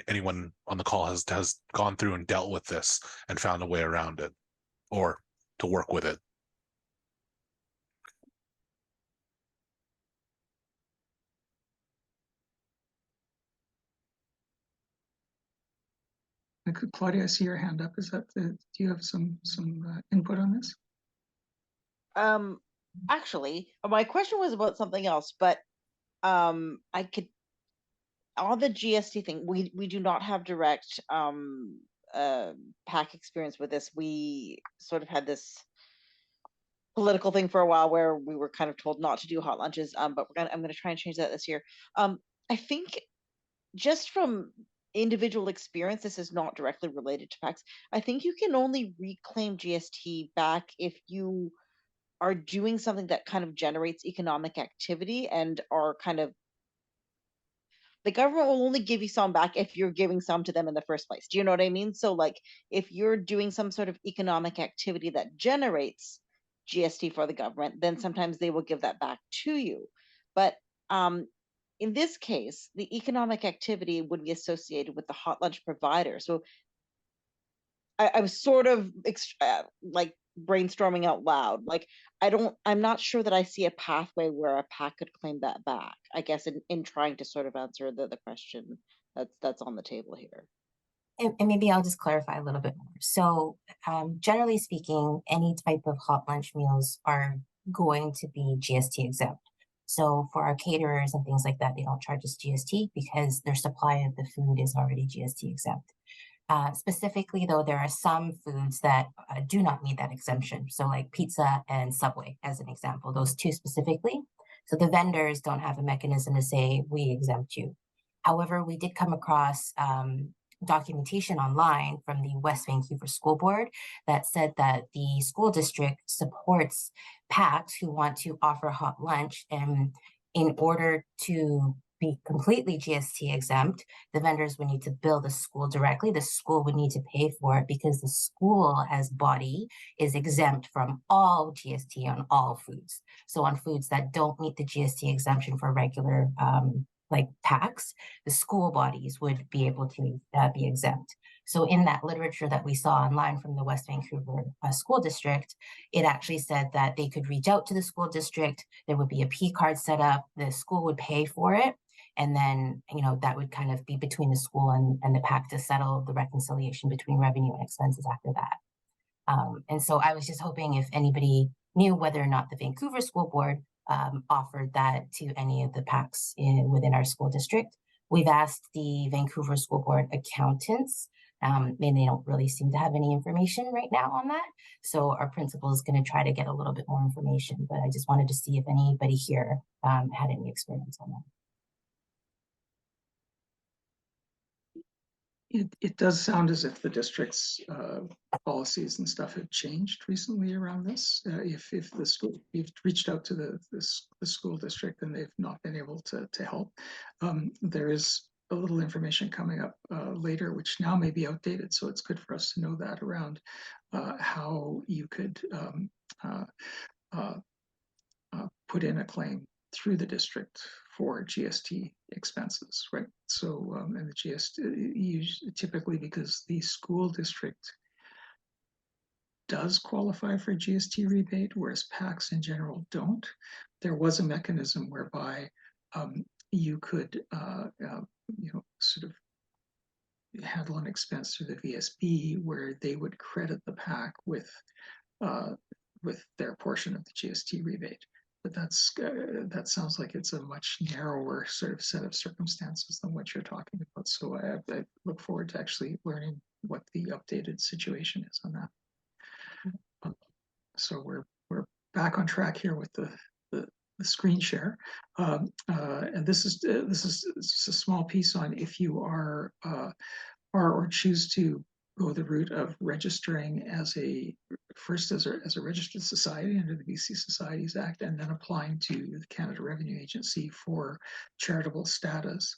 anyone on the call has gone through and dealt with this and found a way around it or to work with it? Claudia, I see your hand up. Is that do you have some input on this? Actually, my question was about something else, but I could on the GST thing. We do not have direct PAC experience with this. We sort of had this political thing for a while where we were kind of told not to do hot lunches. But I'm gonna try and change that this year. I think just from individual experience, this is not directly related to PACs. I think you can only reclaim GST back if you are doing something that kind of generates economic activity and are kind of the government will only give you some back if you're giving some to them in the first place. Do you know what I mean? So like if you're doing some sort of economic activity that generates GST for the government, then sometimes they will give that back to you. But in this case, the economic activity would be associated with the hot lunch provider. So I was sort of like brainstorming out loud. Like I'm not sure that I see a pathway where a PAC could claim that back, I guess, in trying to sort of answer the question that's on the table here. And maybe I'll just clarify a little bit more. So generally speaking, any type of hot lunch meals are going to be GST exempt. So for our caterers and things like that, they don't charge us GST because their supply of the food is already GST exempt. Specifically, though, there are some foods that do not meet that exemption. So like pizza and Subway, as an example, those two specifically. So the vendors don't have a mechanism to say, we exempt you. However, we did come across documentation online from the West Vancouver School Board that said that the school district supports PACs who want to offer hot lunch, and in order to be completely GST exempt, the vendors would need to bill the school directly. The school would need to pay for it because the school as body is exempt from all GST on all foods. So on foods that don't meet the GST exemption for regular like PACs, the school bodies would be able to be exempt. So in that literature that we saw online from the West Vancouver School District, it actually said that they could reach out to the school district, there would be a P card set up, the school would pay for it, and then, you know, that would kind of be between the school and the PAC to settle the reconciliation between revenue and expenses after that. And so I was just hoping if anybody knew whether or not the Vancouver School Board offered that to any of the PACs within our school district. We've asked the Vancouver School Board accountants, and they don't really seem to have any information right now on that. So our principal is going to try to get a little bit more information, but I just wanted to see if anybody here had any experience on that. It does sound as if the district's policies and stuff have changed recently around this. If the school, you've reached out to the school district and they've not been able to help, there is a little information coming up later, which now may be outdated. So it's good for us to know that around how you could put in a claim through the district for GST expenses, right? So, and the GST, typically because the school district does qualify for GST rebate, whereas PACs in general don't. There was a mechanism whereby you could, sort of handle an expense through the VSB where they would credit the PAC with their portion of the GST rebate. But that sounds like it's a much narrower sort of set of circumstances than what you're talking about. So I look forward to actually learning what the updated situation is on that. So we're back on track here with the screen share, and this is a small piece on if you are or choose to go the route of registering as a first as a registered society under the BC Societies Act, and then applying to the Canada Revenue Agency for charitable status.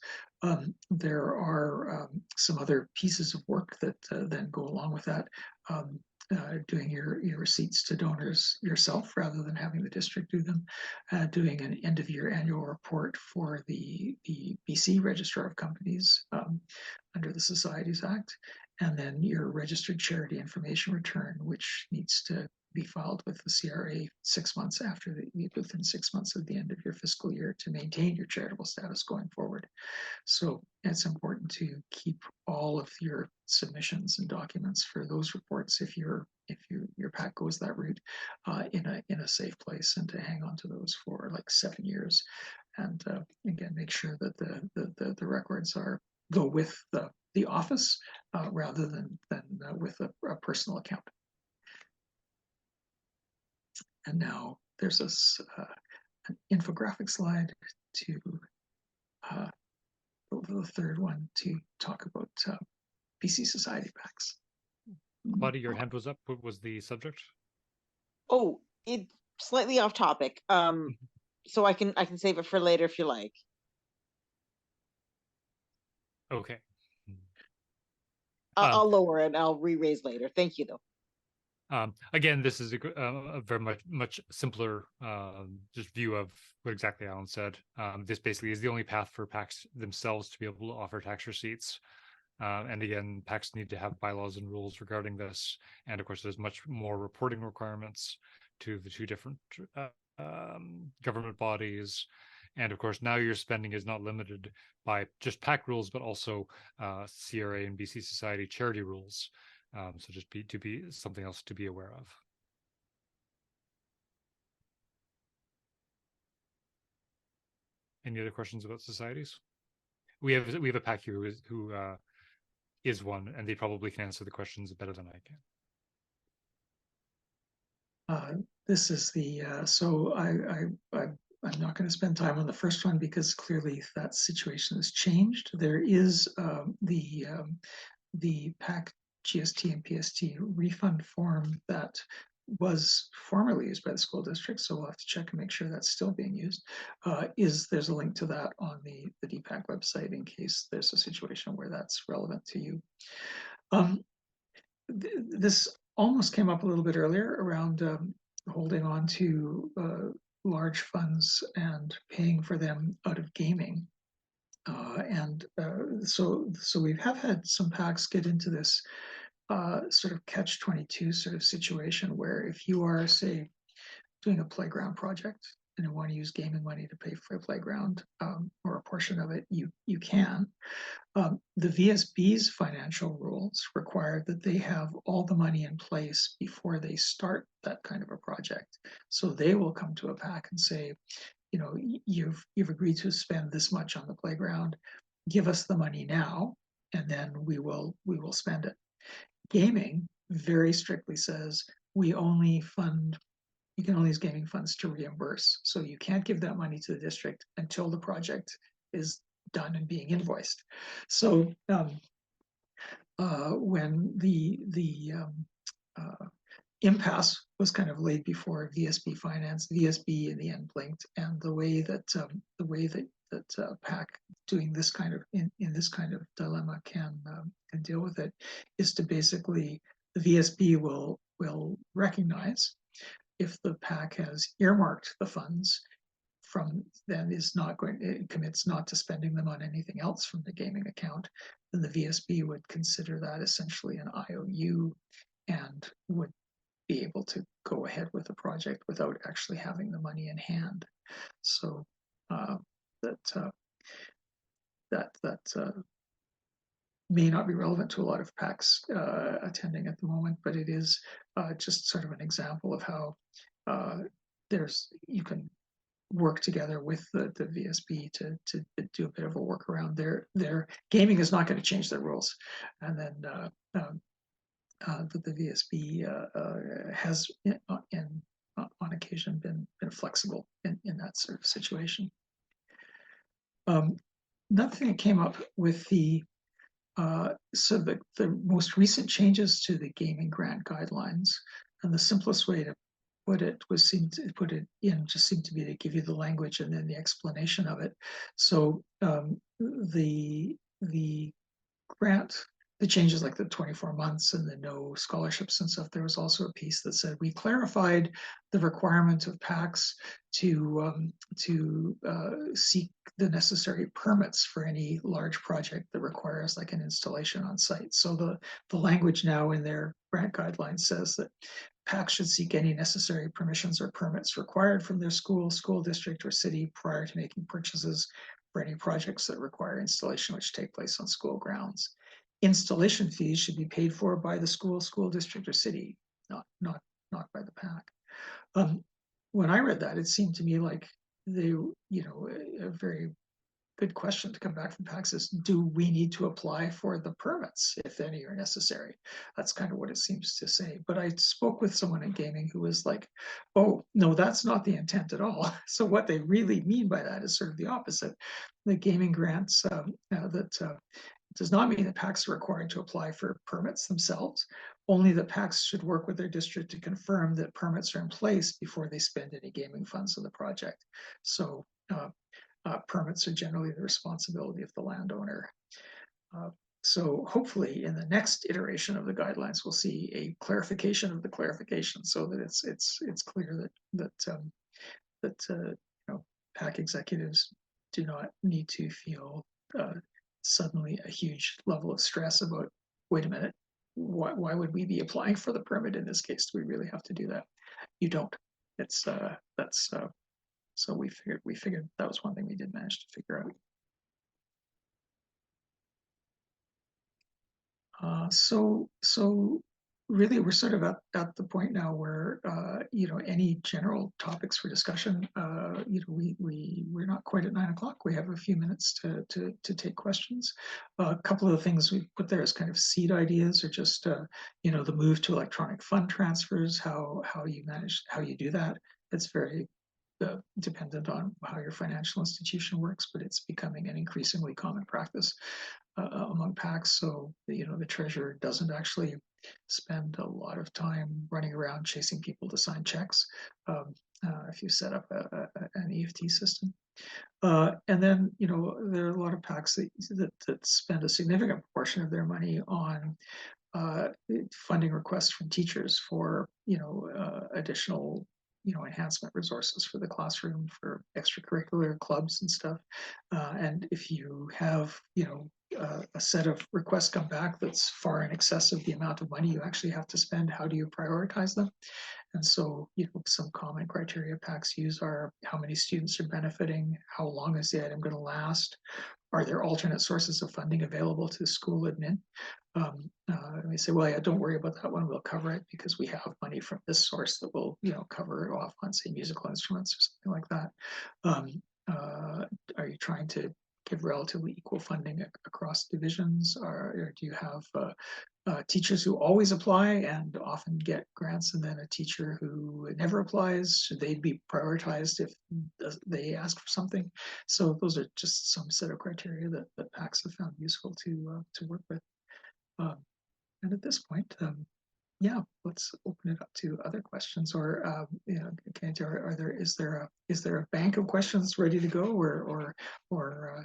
There are some other pieces of work that then go along with that. Doing your receipts to donors yourself rather than having the district do them, doing an end-of-year annual report for the BC Registrar of Companies under the Societies Act, and then your registered charity information return, which needs to be filed with the CRA 6 months after within 6 months of the end of your fiscal year to maintain your charitable status going forward. So it's important to keep all of your submissions and documents for those reports if your PAC goes that route in a safe place, and to hang on to those for like 7 years. And again, make sure that the records go with the office rather than with a personal account. And now there's this an infographic slide to the third one to talk about BC Society PACs. Claudia, your hand was up. What was the subject? Oh, it's slightly off topic. So I can save it for later if you like. Okay. I'll lower it and I'll re-raise later. Thank you, though. Again, this is a very much simpler just view of what exactly Alan said. This basically is the only path for PACs themselves to be able to offer tax receipts. And again, PACs need to have bylaws and rules regarding this. And of course, there's much more reporting requirements to the two different government bodies. And of course, now your spending is not limited by just PAC rules, but also CRA and BC Society charity rules. So just be something else to be aware of. Any other questions about societies? We have a PAC here who is one, and they probably can answer the questions better than I can. This is the so I'm not going to spend time on the first one because clearly that situation has changed. There is the PAC GST and PST refund form that was formerly used by the school district, so we'll have to check and make sure that's still being used. There's a link to that on the DPAC website in case there's a situation where that's relevant to you. This almost came up a little bit earlier around holding on to large funds and paying for them out of gaming. So we have had some PACs get into this sort of catch-22 sort of situation where if you are, say, doing a playground project and you want to use gaming money to pay for a playground or a portion of it, you can. The VSB's financial rules require that they have all the money in place before they start that kind of a project. So they will come to a PAC and say, you know, you've agreed to spend this much on the playground, give us the money now, and then we will spend it. Gaming very strictly says we only fund, you can only use gaming funds to reimburse. So you can't give that money to the district until the project is done and being invoiced. So when the impasse was kind of laid before VSB Finance, VSB in the end blinked, and the way that PAC doing this kind of in this kind of dilemma can deal with it is to basically the VSB will recognize if the PAC has earmarked the funds from then it commits not to spending them on anything else from the gaming account, then the VSB would consider that essentially an IOU and would be able to go ahead with the project without actually having the money in hand. So that may not be relevant to a lot of PACs attending at the moment, but it is just sort of an example of how you can work together with the VSB to do a bit of a workaround. Their gaming is not going to change their rules, and then that the VSB has on occasion been flexible in that sort of situation. Another thing that came up with the most recent changes to the gaming grant guidelines the simplest way to put it just seemed to be to give you the language and then the explanation of it. So the grant, the changes like the 24 months and the no scholarships and stuff, there was also a piece that said we clarified the requirement of PACs to seek the necessary permits for any large project that requires like an installation on site. So the language now in their grant guidelines says that PACs should seek any necessary permissions or permits required from their school district, or city prior to making purchases for any projects that require installation which take place on school grounds. Installation fees should be paid for by the school district, or city, not by the PAC. When I read that, it seemed to me like a very good question to come back from PACs is, do we need to apply for the permits if any are necessary? That's kind of what it seems to say. But I spoke with someone in gaming who was like, oh, no, that's not the intent at all. So what they really mean by that is sort of the opposite. The gaming grants does not mean that PACs are required to apply for permits themselves, only that PACs should work with their district to confirm that permits are in place before they spend any gaming funds on the project. So permits are generally the responsibility of the landowner. So hopefully in the next iteration of the guidelines, we'll see a clarification of the clarification, so that it's clear that PAC executives do not need to feel suddenly a huge level of stress about, wait a minute, why would we be applying for the permit in this case? Do we really have to do that? You don't. So we figured that was one thing we did manage to figure out. So really, we're sort of at the point now where any general topics for discussion. We're not quite at 9 o'clock. We have a few minutes to take questions. A couple of the things we put there as kind of seed ideas are just the move to electronic fund transfers. How you do that. It's very dependent on how your financial institution works, but it's becoming an increasingly common practice among PACs. So the treasurer doesn't actually spend a lot of time running around chasing people to sign checks if you set up an EFT system. And then there are a lot of PACs that spend a significant portion of their money on funding requests from teachers for additional enhancement resources for the classroom, for extracurricular clubs and stuff. And if you have a set of requests come back that's far in excess of the amount of money you actually have to spend, how do you prioritize them? And so some common criteria PACs use are how many students are benefiting, how long is the item going to last, are there alternate sources of funding available to school admin? And we say, well, yeah, don't worry about that one, we'll cover it because we have money from this source that will cover it off on, say, musical instruments or something like that. Are you trying to give relatively equal funding across divisions, or do you have teachers who always apply and often get grants, and then a teacher who never applies? Should they be prioritized if they ask for something? So those are just some set of criteria that PACs have found useful to work with. And at this point, yeah, let's open it up to other questions. Or is there a bank of questions ready to go, or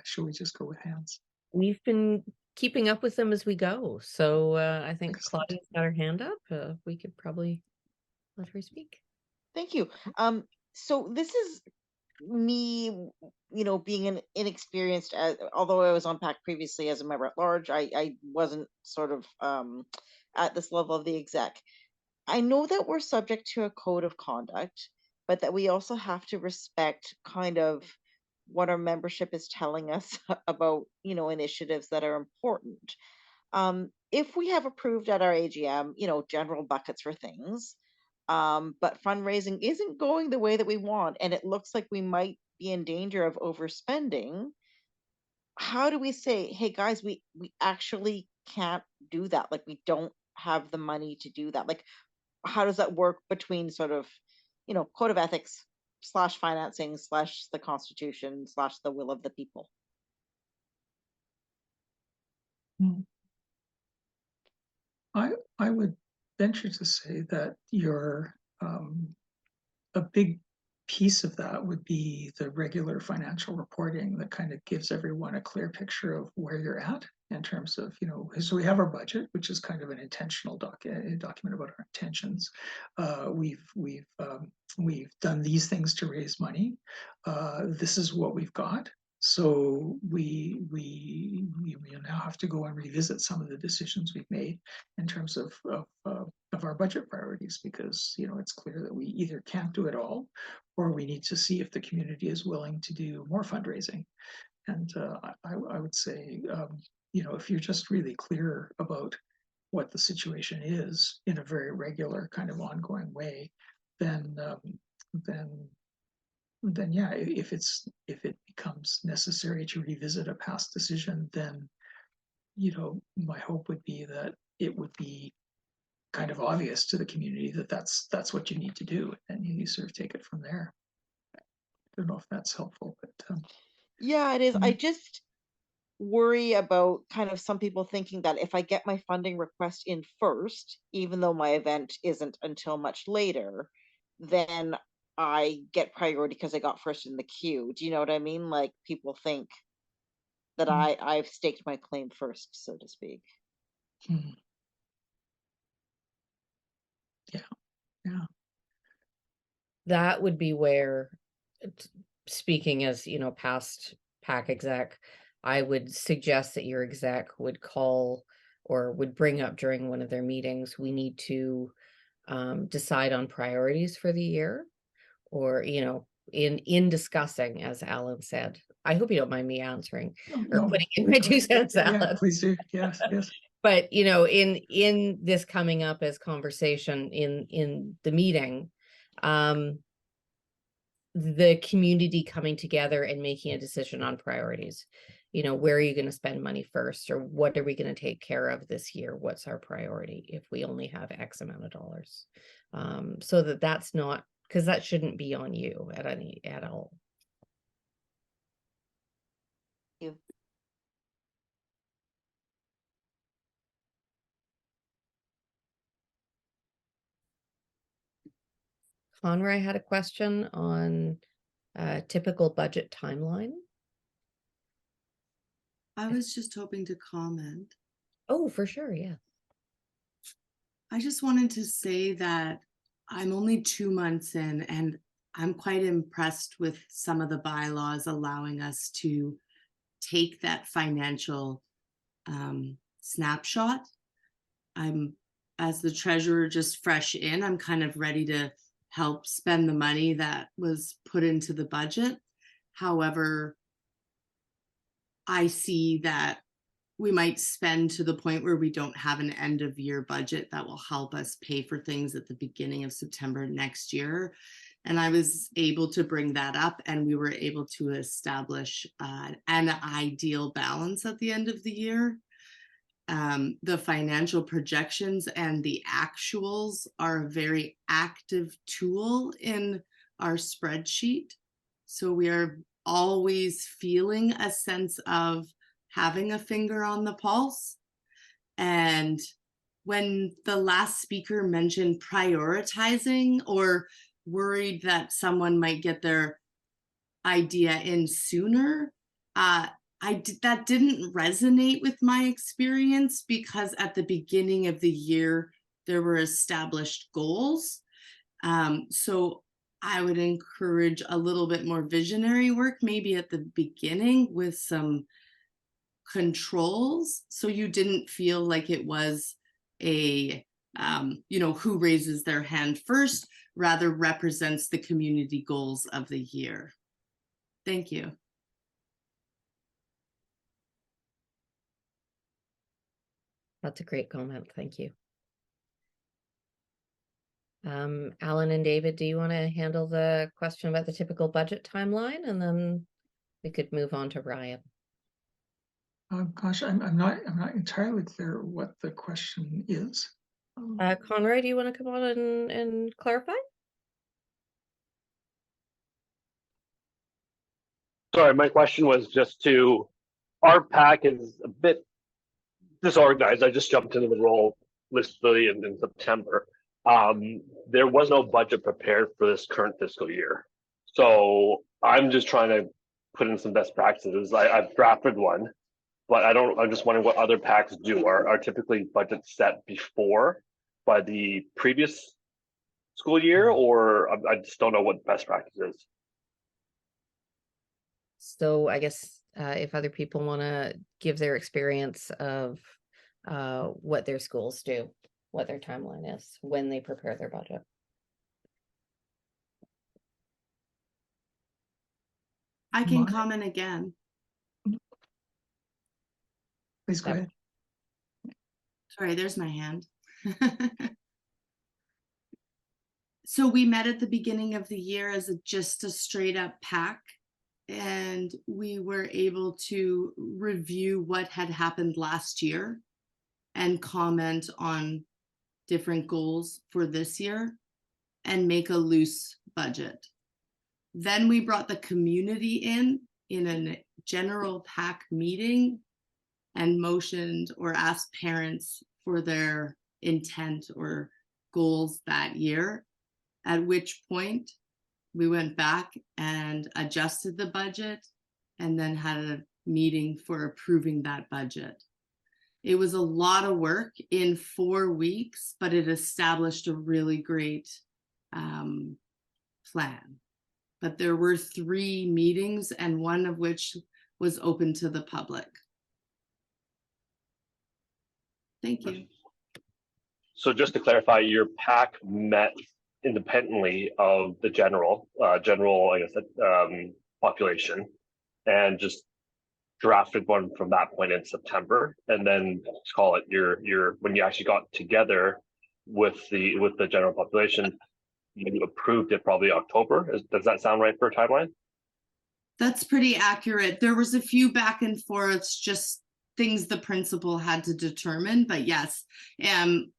should we just go with hands? We've been keeping up with them as we go. So I think Claudia's got her hand up. We could probably let her speak. Thank you. So this is me, being inexperienced, although I was on PAC previously as a member at large, I wasn't sort of at this level of the exec. I know that we're subject to a code of conduct, but that we also have to respect kind of what our membership is telling us about, initiatives that are important. If we have approved at our AGM, general buckets for things, but fundraising isn't going the way that we want, and it looks like we might be in danger of overspending, how do we say, hey guys, we actually can't do that? Like, we don't have the money to do that. Like, how does that work between sort of, code of ethics / financing / the Constitution / the will of the people? I would venture to say that a big piece of that would be the regular financial reporting that kind of gives everyone a clear picture of where you're at in terms of, so we have our budget, which is kind of an intentional document about our intentions. We've done these things to raise money. This is what we've got. So we now have to go and revisit some of the decisions we've made in terms of our budget priorities, because it's clear that we either can't do it all, or we need to see if the community is willing to do more fundraising. And I would say, if you're just really clear about what the situation is in a very regular kind of ongoing way, then yeah, if it becomes necessary to revisit a past decision, then my hope would be that it would be kind of obvious to the community that that's what you need to do, and you sort of take it from there. I don't know if that's helpful, but yeah, it is. I just worry about kind of some people thinking that if I get my funding request in first, even though my event isn't until much later, then I get priority because I got first in the queue. Do you know what I mean? Like, people think that I've staked my claim first, so to speak. Yeah. That would be where, speaking as, past PAC exec, I would suggest that your exec would call or would bring up during one of their meetings, we need to decide on priorities for the year, or, in discussing, as Alan said. I hope you don't mind me answering or putting in my 2 cents, Alan. Yeah, please do. Yes. But in this coming up as conversation in the meeting, the community coming together and making a decision on priorities. Where are you going to spend money first, or what are we going to take care of this year? What's our priority if we only have X amount of dollars? So that's not, because that shouldn't be on you at all. Thank you. Conroy had a question on typical budget timeline. I was just hoping to comment. Oh, for sure, yeah. I just wanted to say that I'm only 2 months in, and I'm quite impressed with some of the bylaws allowing us to take that financial snapshot. As the treasurer, just fresh in, I'm kind of ready to help spend the money that was put into the budget. However, I see that we might spend to the point where we don't have an end of year budget that will help us pay for things at the beginning of September next year. And I was able to bring that up, and we were able to establish an ideal balance at the end of the year. The financial projections and the actuals are a very active tool in our spreadsheet. So we are always feeling a sense of having a finger on the pulse. And when the last speaker mentioned prioritizing or worried that someone might get their idea in sooner, that didn't resonate with my experience, because at the beginning of the year, there were established goals. So I would encourage a little bit more visionary work, maybe at the beginning with some controls, so you didn't feel like it was a, who raises their hand first, rather represents the community goals of the year. Thank you. That's a great comment. Thank you. Alan and David, do you want to handle the question about the typical budget timeline, and then we could move on to Ryan? Gosh, I'm not entirely clear what the question is. Conroy, do you want to come on and clarify? Sorry, my question was just our PAC is a bit disorganized. I just jumped into the role listed in September, there was no budget prepared for this current fiscal year. So I'm just trying to put in some best practices. I've drafted one, but I'm just wondering what other PACs do. Are typically budgets set before by the previous school year, or I just don't know what best practice is. So I guess if other people want to give their experience of what their schools do, what their timeline is when they prepare their budget. I can comment again. Please go ahead. Sorry, there's my hand. So we met at the beginning of the year as just a straight up PAC, and we were able to review what had happened last year and comment on different goals for this year and make a loose budget. Then we brought the community in a general PAC meeting and motioned or asked parents for their intent or goals that year, at which point we went back and adjusted the budget and then had a meeting for approving that budget. It was a lot of work in 4 weeks, but it established a really great plan. But there were 3 meetings, and one of which was open to the public. Thank you. So just to clarify, your PAC met independently of the general, I guess, population, and just drafted one from that point in September, and then let's call it your when you actually got together with the general population, you approved it probably October. Does that sound right for a timeline? That's pretty accurate. There was a few back and forths, just things the principal had to determine, but yes,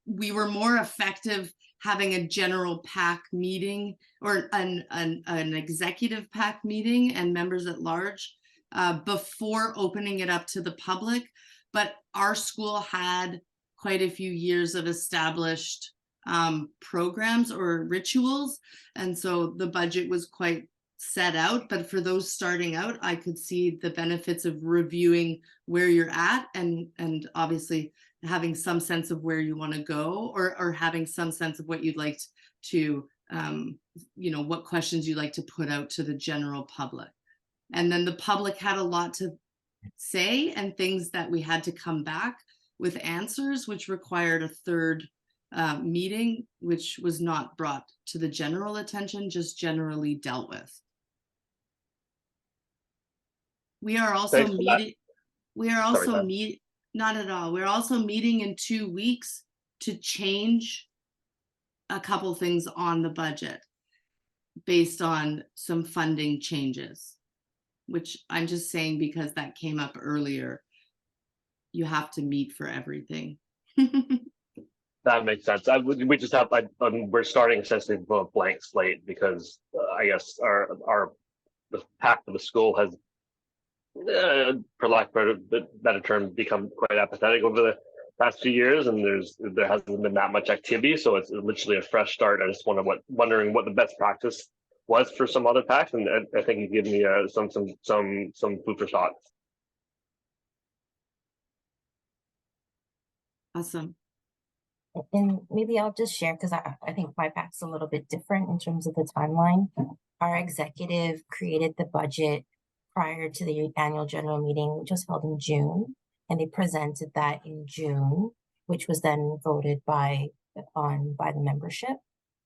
we were more effective having a general PAC meeting or an executive PAC meeting and members at large before opening it up to the public. But our school had quite a few years of established programs or rituals, and so the budget was quite set out. But for those starting out, I could see the benefits of reviewing where you're at and obviously having some sense of where you want to go, or having some sense of what you'd like to what questions you'd like to put out to the general public. And then the public had a lot to say and things that we had to come back with answers, which required a third meeting, which was not brought to the general attention, just generally dealt with. We are also meeting. We are also not at all. We're also meeting in 2 weeks to change a couple things on the budget based on some funding changes, which I'm just saying because that came up earlier. You have to meet for everything. That makes sense. We just have we're starting essentially from a blank slate because I guess the PAC for the school has, for lack of a better term, become quite apathetic over the past few years, and there hasn't been that much activity. So it's literally a fresh start. I just wondering what the best practice was for some other PACs, and I think you give me some food for thought. Awesome. And maybe I'll just share, because I think my PAC's a little bit different in terms of the timeline. Our executive created the budget prior to the annual general meeting, which was held in June, and they presented that in June, which was then voted by the membership.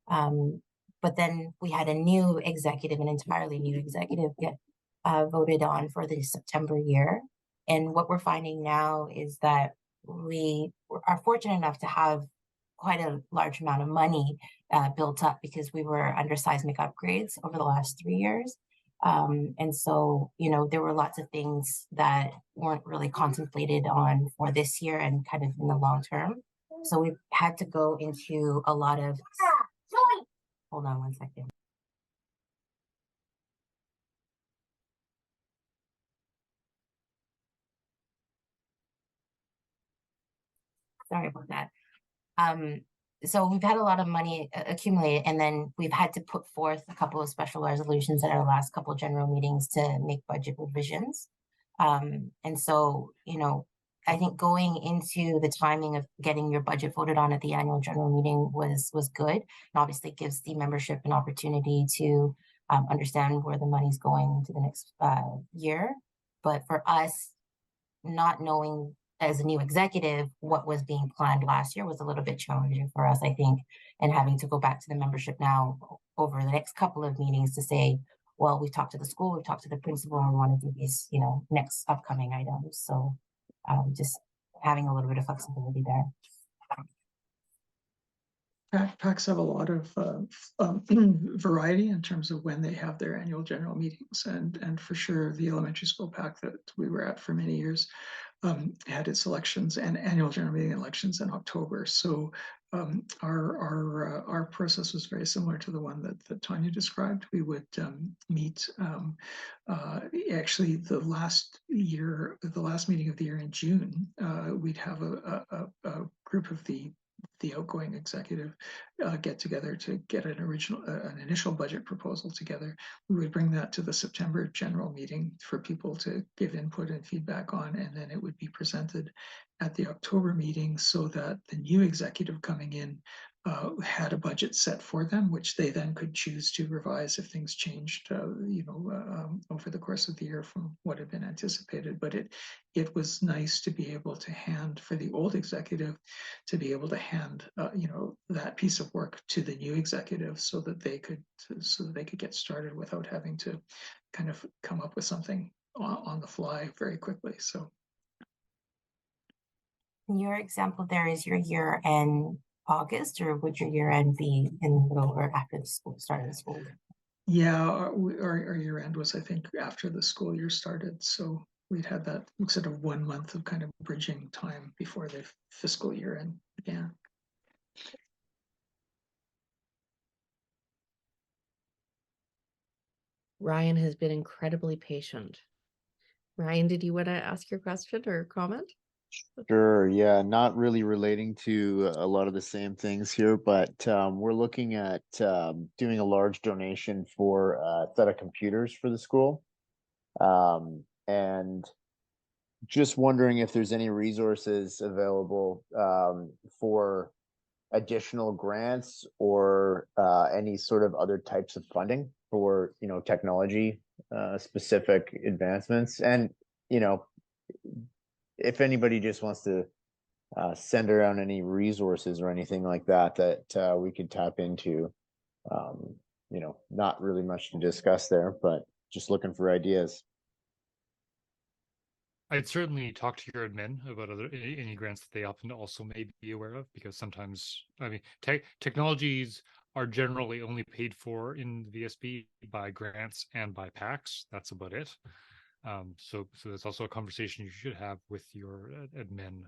But then we had an entirely new executive get voted on for the September year. And what we're finding now is that we are fortunate enough to have quite a large amount of money built up because we were under seismic upgrades over the last 3 years. And so, there were lots of things that weren't really contemplated on for this year and kind of in the long term. So we've had to go into a lot of, hold on one second. Sorry about that. So we've had a lot of money accumulate, and then we've had to put forth a couple of special resolutions at our last couple of general meetings to make budget revisions. And so, you know, I think going into the timing of getting your budget voted on at the annual general meeting was good, and obviously gives the membership an opportunity to understand where the money's going into the next year. But for us, not knowing as a new executive what was being planned last year was a little bit challenging for us, I think, and having to go back to the membership now over the next couple of meetings to say, well, we've talked to the school, we've talked to the principal, and we want to do these, you know, next upcoming items. So just having a little bit of flexibility there. PACs have a lot of variety in terms of when they have their annual general meetings, and for sure the elementary school PAC that we were at for many years had its elections and annual general meeting elections in October. So our process was very similar to the one that Tanya described. We would meet actually the last meeting of the year in June. We'd have a group of the outgoing executive get together to get an initial budget proposal together. We would bring that to the September general meeting for people to give input and feedback on, and then it would be presented at the October meeting so that the new executive coming in had a budget set for them, which they then could choose to revise if things changed, over the course of the year from what had been anticipated. But it was nice to be able to hand, for the old executive, to be able to hand, that piece of work to the new executive so that they could get started without having to kind of come up with something on the fly very quickly. So. Your example there is your year end August, or would your year end be in the middle or after the start of the school year? Yeah, our year end was, I think, after the school year started. So we'd had that sort of 1 month of kind of bridging time before the fiscal year end began. Ryan has been incredibly patient. Ryan, did you want to ask your question or comment? Sure, yeah, not really relating to a lot of the same things here, but we're looking at doing a large donation for a set of computers for the school. And just wondering if there's any resources available for additional grants or any sort of other types of funding for, technology specific advancements. And, if anybody just wants to send around any resources or anything like that we could tap into, not really much to discuss there, but just looking for ideas. I'd certainly talk to your admin about any grants that they often also may be aware of, because sometimes, technologies are generally only paid for in the VSB by grants and by PACs. That's about it. So that's also a conversation you should have with your admin.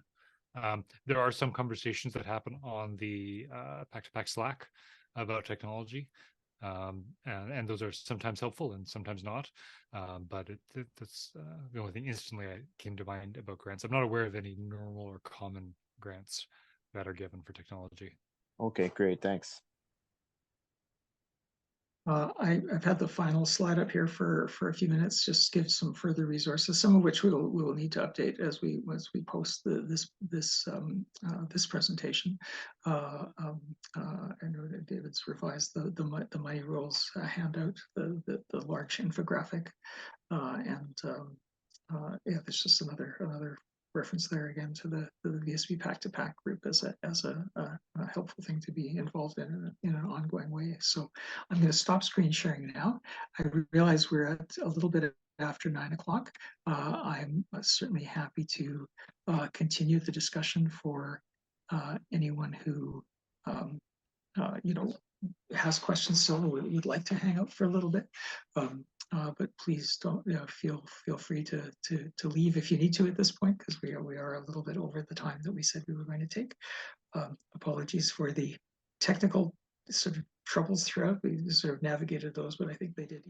There are some conversations that happen on the PAC-to-PAC Slack about technology, and those are sometimes helpful and sometimes not. But that's the only thing instantly I came to mind about grants. I'm not aware of any normal or common grants that are given for technology. Okay, great, thanks. I've had the final slide up here for a few minutes, just give some further resources, some of which we will need to update as we post this presentation. I know that David's revised the money rules handout, the large infographic, and there's just another reference there again to the VSB PAC-to-PAC group as a helpful thing to be involved in an ongoing way. So I'm going to stop screen sharing now. I realize we're at a little bit after 9 o'clock. I'm certainly happy to continue the discussion for anyone who has questions still, would like to hang out for a little bit. But please don't feel free to leave if you need to at this point, because we are a little bit over the time that we said we were going to take. Apologies for the technical sort of troubles throughout. We sort of navigated those, but I think they did.